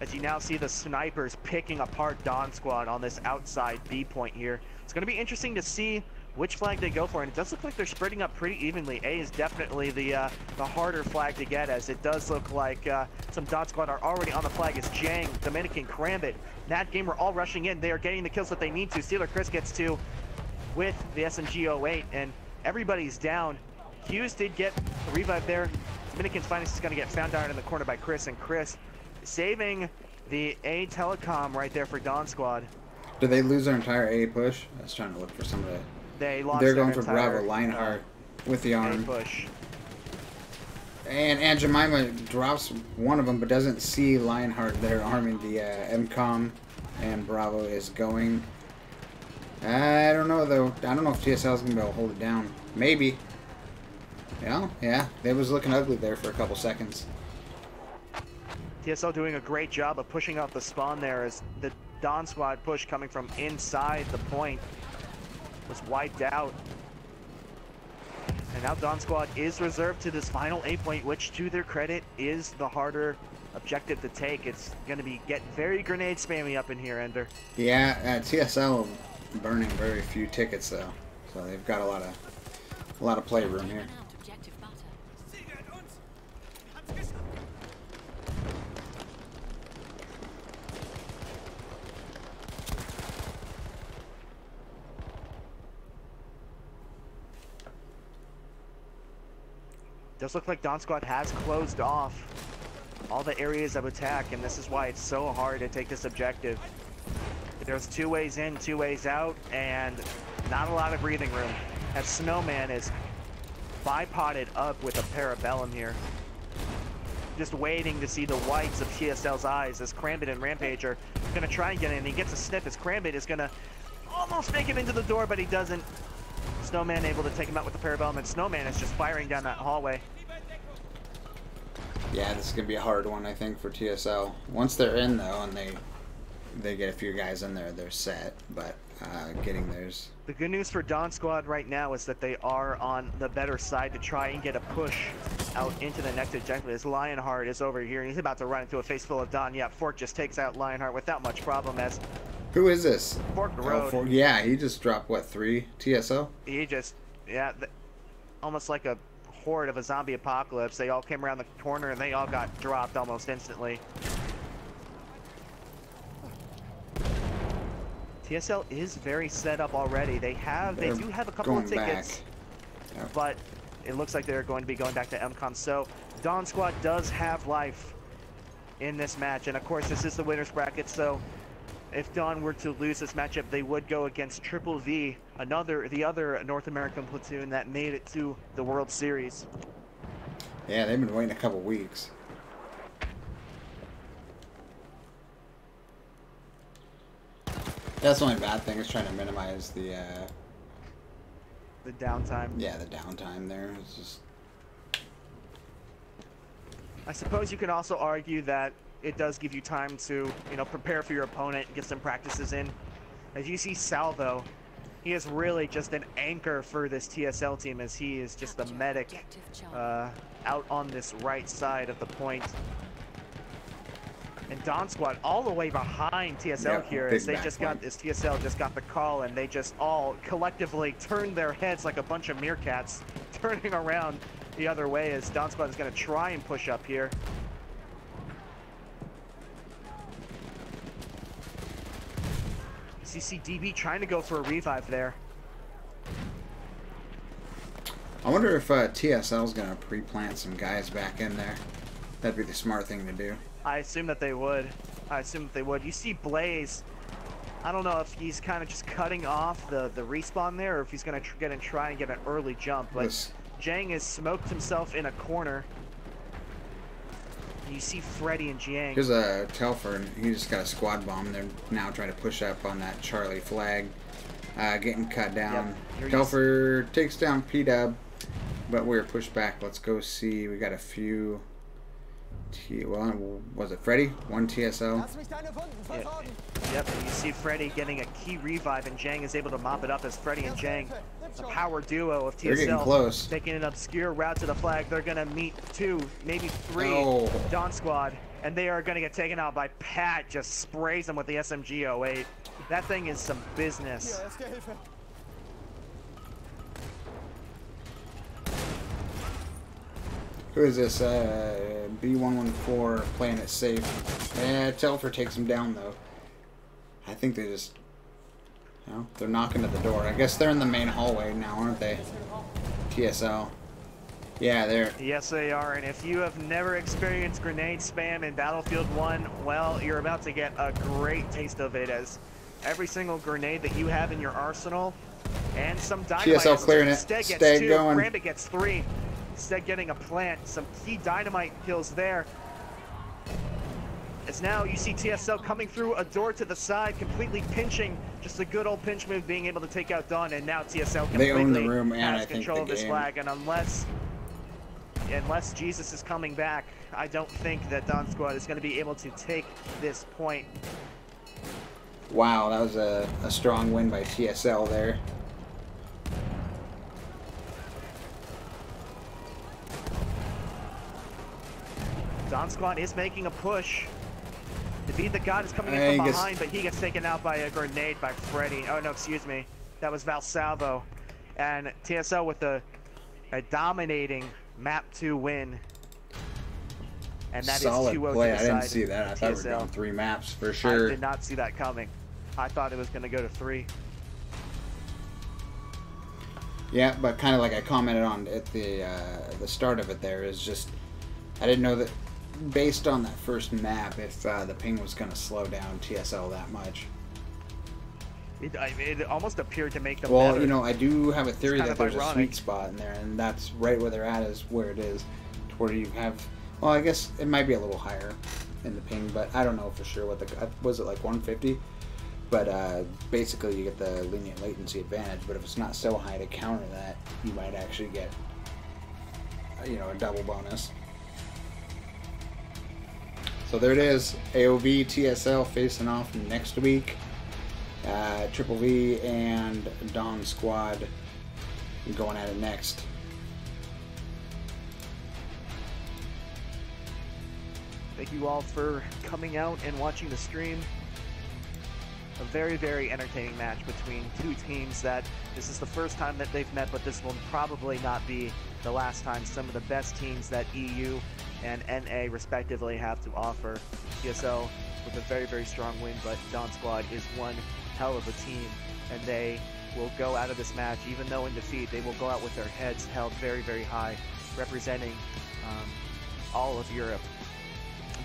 As you now see the snipers picking apart Don Squad on this outside B point here. It's going to be interesting to see which flag they go for, and it does look like they're spreading up pretty evenly. A is definitely the harder flag to get, as it does look like some Don Squad are already on the flag. As Jang, Dominican, Krambit, Nat Gamer all rushing in. They are getting the kills that they need to. Steeler Chris gets two with the SMG-08, and everybody's down. Hughes did get a revive there. Dominican's Finest is going to get found out in the corner by Chris, and Chris saving the A telecom right there for Don Squad. Did they lose their entire A push? I was trying to look for some of the... They lost They're their going for entire, Bravo, Lionheart with the arm. A push. And Jemima drops one of them, but doesn't see Lionheart there arming the MCOM, and Bravo is going. I don't know though. I don't know if TSL is gonna be able to hold it down. Maybe. Yeah. It was looking ugly there for a couple seconds. TSL doing a great job of pushing out the spawn there, as the Don Squad push coming from inside the point was wiped out. And now Don Squad is reserved to this final A point, which to their credit is the harder objective to take. It's going to be get very grenade spammy up in here, Ender. Yeah, TSL burning very few tickets though, so they've got a lot of playroom here. Does look like Don Squad has closed off all the areas of attack, and this is why it's so hard to take this objective. There's 2 ways in, 2 ways out, and not a lot of breathing room. As Snowman is bipoded up with a Parabellum here. Just waiting to see the whites of TSL's eyes, as Krambit and Rampage are going to try and get in. He gets a sniff as Krambit is going to almost make it into the door, but he doesn't. Snowman able to take him out with the Parabellum, and Snowman is just firing down that hallway. Yeah, this is going to be a hard one, I think, for TSL. Once they're in, though, and they get a few guys in there, they're set, but getting theirs. The good news for Don Squad right now is that they are on the better side to try and get a push out into the next objective. As Lionheart is over here, and he's about to run into a face full of Don. Yeah, Fork just takes out Lionheart without much problem, as... Who is this? Fork the Road. Yeah, he just dropped, what, 3 TSL? He just, yeah, almost like a horde of a zombie apocalypse. They all came around the corner and they all got dropped almost instantly. TSL is very set up already. They do have a couple of tickets, but it looks like they're going to be going back to MCOM. So Don Squad does have life in this match, and of course this is the winner's bracket, so if Don were to lose this matchup, they would go against Triple V, the other North American platoon that made it to the World Series. Yeah, they've been waiting a couple weeks. That's the only bad thing, is trying to minimize the downtime. Yeah, the downtime there. It's just... I suppose you can also argue that it does give you time to, prepare for your opponent and get some practices in. As you see Salvo, he is really just an anchor for this TSL team, as he is just the medic out on this right side of the point. And Don Squad all the way behind TSL here, as they just got this, TSL just got the call, and they just all collectively turned their heads like a bunch of meerkats, turning around the other way, as Don Squad is going to try and push up here. CCDB trying to go for a revive there. I wonder if TSL is going to pre-plant some guys back in there. That'd be the smart thing to do. I assume that they would. You see Blaze. I don't know if he's kind of just cutting off the respawn there, or if he's going to try and get an early jump. But Jang has smoked himself in a corner. You see Freddy and Jiang. Here's a Telfer. He just got a squad bomb. They're now trying to push up on that Charlie flag. Getting cut down. Yep. Telfer takes down P-Dub, but we're pushed back. Let's go see. We got a few. Well, was it Freddy? One TSL. Yep, and you see Freddy getting a key revive, and Jang is able to mop it up as Freddy and Jang, a power duo of TSL. They're getting close. Taking an obscure route to the flag. They're going to meet 2, maybe 3 Dawn Squad, and they are going to get taken out by Pat. Just sprays them with the SMG-08. That thing is some business. Who is this? B114 playing it safe. Telfer takes him down though. I think they just, they're knocking at the door. I guess they're in the main hallway now, aren't they? TSL. Yeah, they're. Yes, they are. And if you have never experienced grenade spam in Battlefield 1, well, you're about to get a great taste of it, as every single grenade that you have in your arsenal and some dynamite. TSL clearing it. Steg gets Steg 2. going. Gambit gets 3. Instead getting a plant, some key dynamite kills there. As now you see TSL coming through a door to the side, completely pinching, just a good old pinch move, being able to take out Dawn, and now TSL completely own the room and has control of this flag, and unless Jesus is coming back, I don't think that Dawn Squad is going to be able to take this point. Wow, that was a strong win by TSL there. Dawn Squad is making a push. The God is coming in from behind, but he gets taken out by a grenade by Freddy. Oh no, excuse me. That was Valsalvo. And TSL with a dominating map 2 win. And that solid is 2-0 play. to the I didn't side see that. I thought we were going 3 maps for sure. I did not see that coming. I thought it was going to go to 3. Yeah, but kind of like I commented on at the start of it there, is just I didn't know that based on that first map if the ping was going to slow down TSL that much. It almost appeared to make them well, better. I do have a theory that there's ironic. a sweet spot in there, and that's right where they're at, is where it is, to where you have, well, I guess it might be a little higher in the ping, but I don't know for sure what was it, like 150? But basically you get the lenient latency advantage, but if it's not so high to counter that, you might actually get, a double bonus. So there it is, AOV, TSL facing off next week. Triple V and Dawn Squad going at it next. Thank you all for coming out and watching the stream. A very, very entertaining match between 2 teams that this is the first time that they've met, but this will probably not be the last time. Some of the best teams that EU and NA respectively have to offer. TSL with a very, very strong win, but Dawn Squad is one hell of a team, and they will go out of this match, even though in defeat, they will go out with their heads held very, very high, representing all of Europe,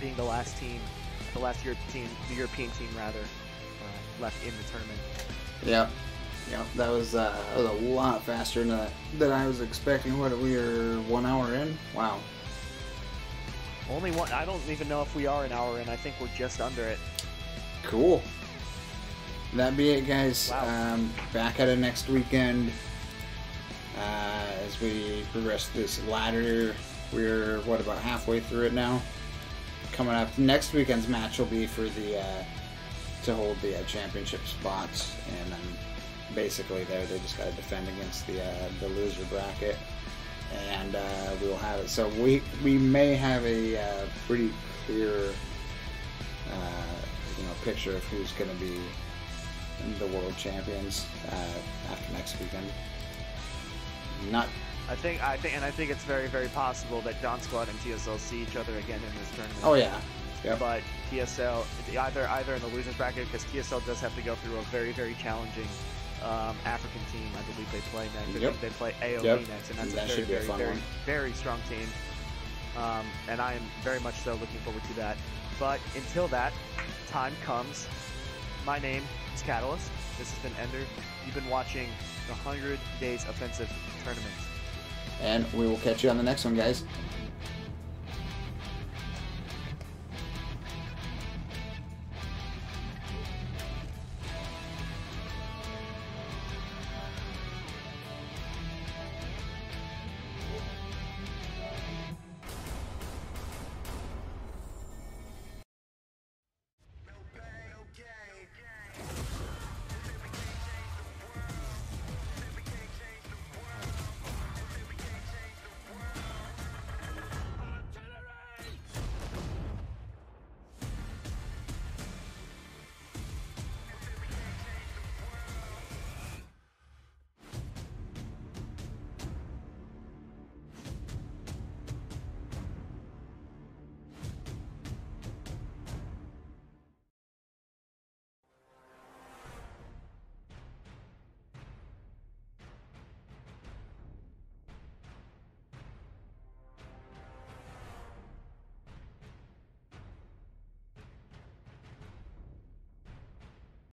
being the last European team rather, left in the tournament. Yep. That was a lot faster than I was expecting. What, we are 1 hour in? Wow. Only one. I don't even know if we are an hour in. I think we're just under it. Cool. That be it, guys. Wow. Back at it next weekend. As we progress this ladder, we're about halfway through it now. Coming up, next weekend's match will be for the to hold the championship spots, and then basically they just got to defend against the loser bracket. And we will have it. So we may have a pretty clear picture of who's going to be the world champions after next weekend. I think it's very, very possible that Dawn Squad and TSL see each other again in this tournament. Oh yeah. Yep. But TSL either in the losers bracket, because TSL does have to go through a very, very challenging African team. I believe they play next. I think they play AOV next, and that's a very, very, very, very strong team. and I am very much so looking forward to that. But until that time comes, my name is Catalyst. This has been Ender. You've been watching the 100 Days Offensive Tournament. And we will catch you on the next one, guys.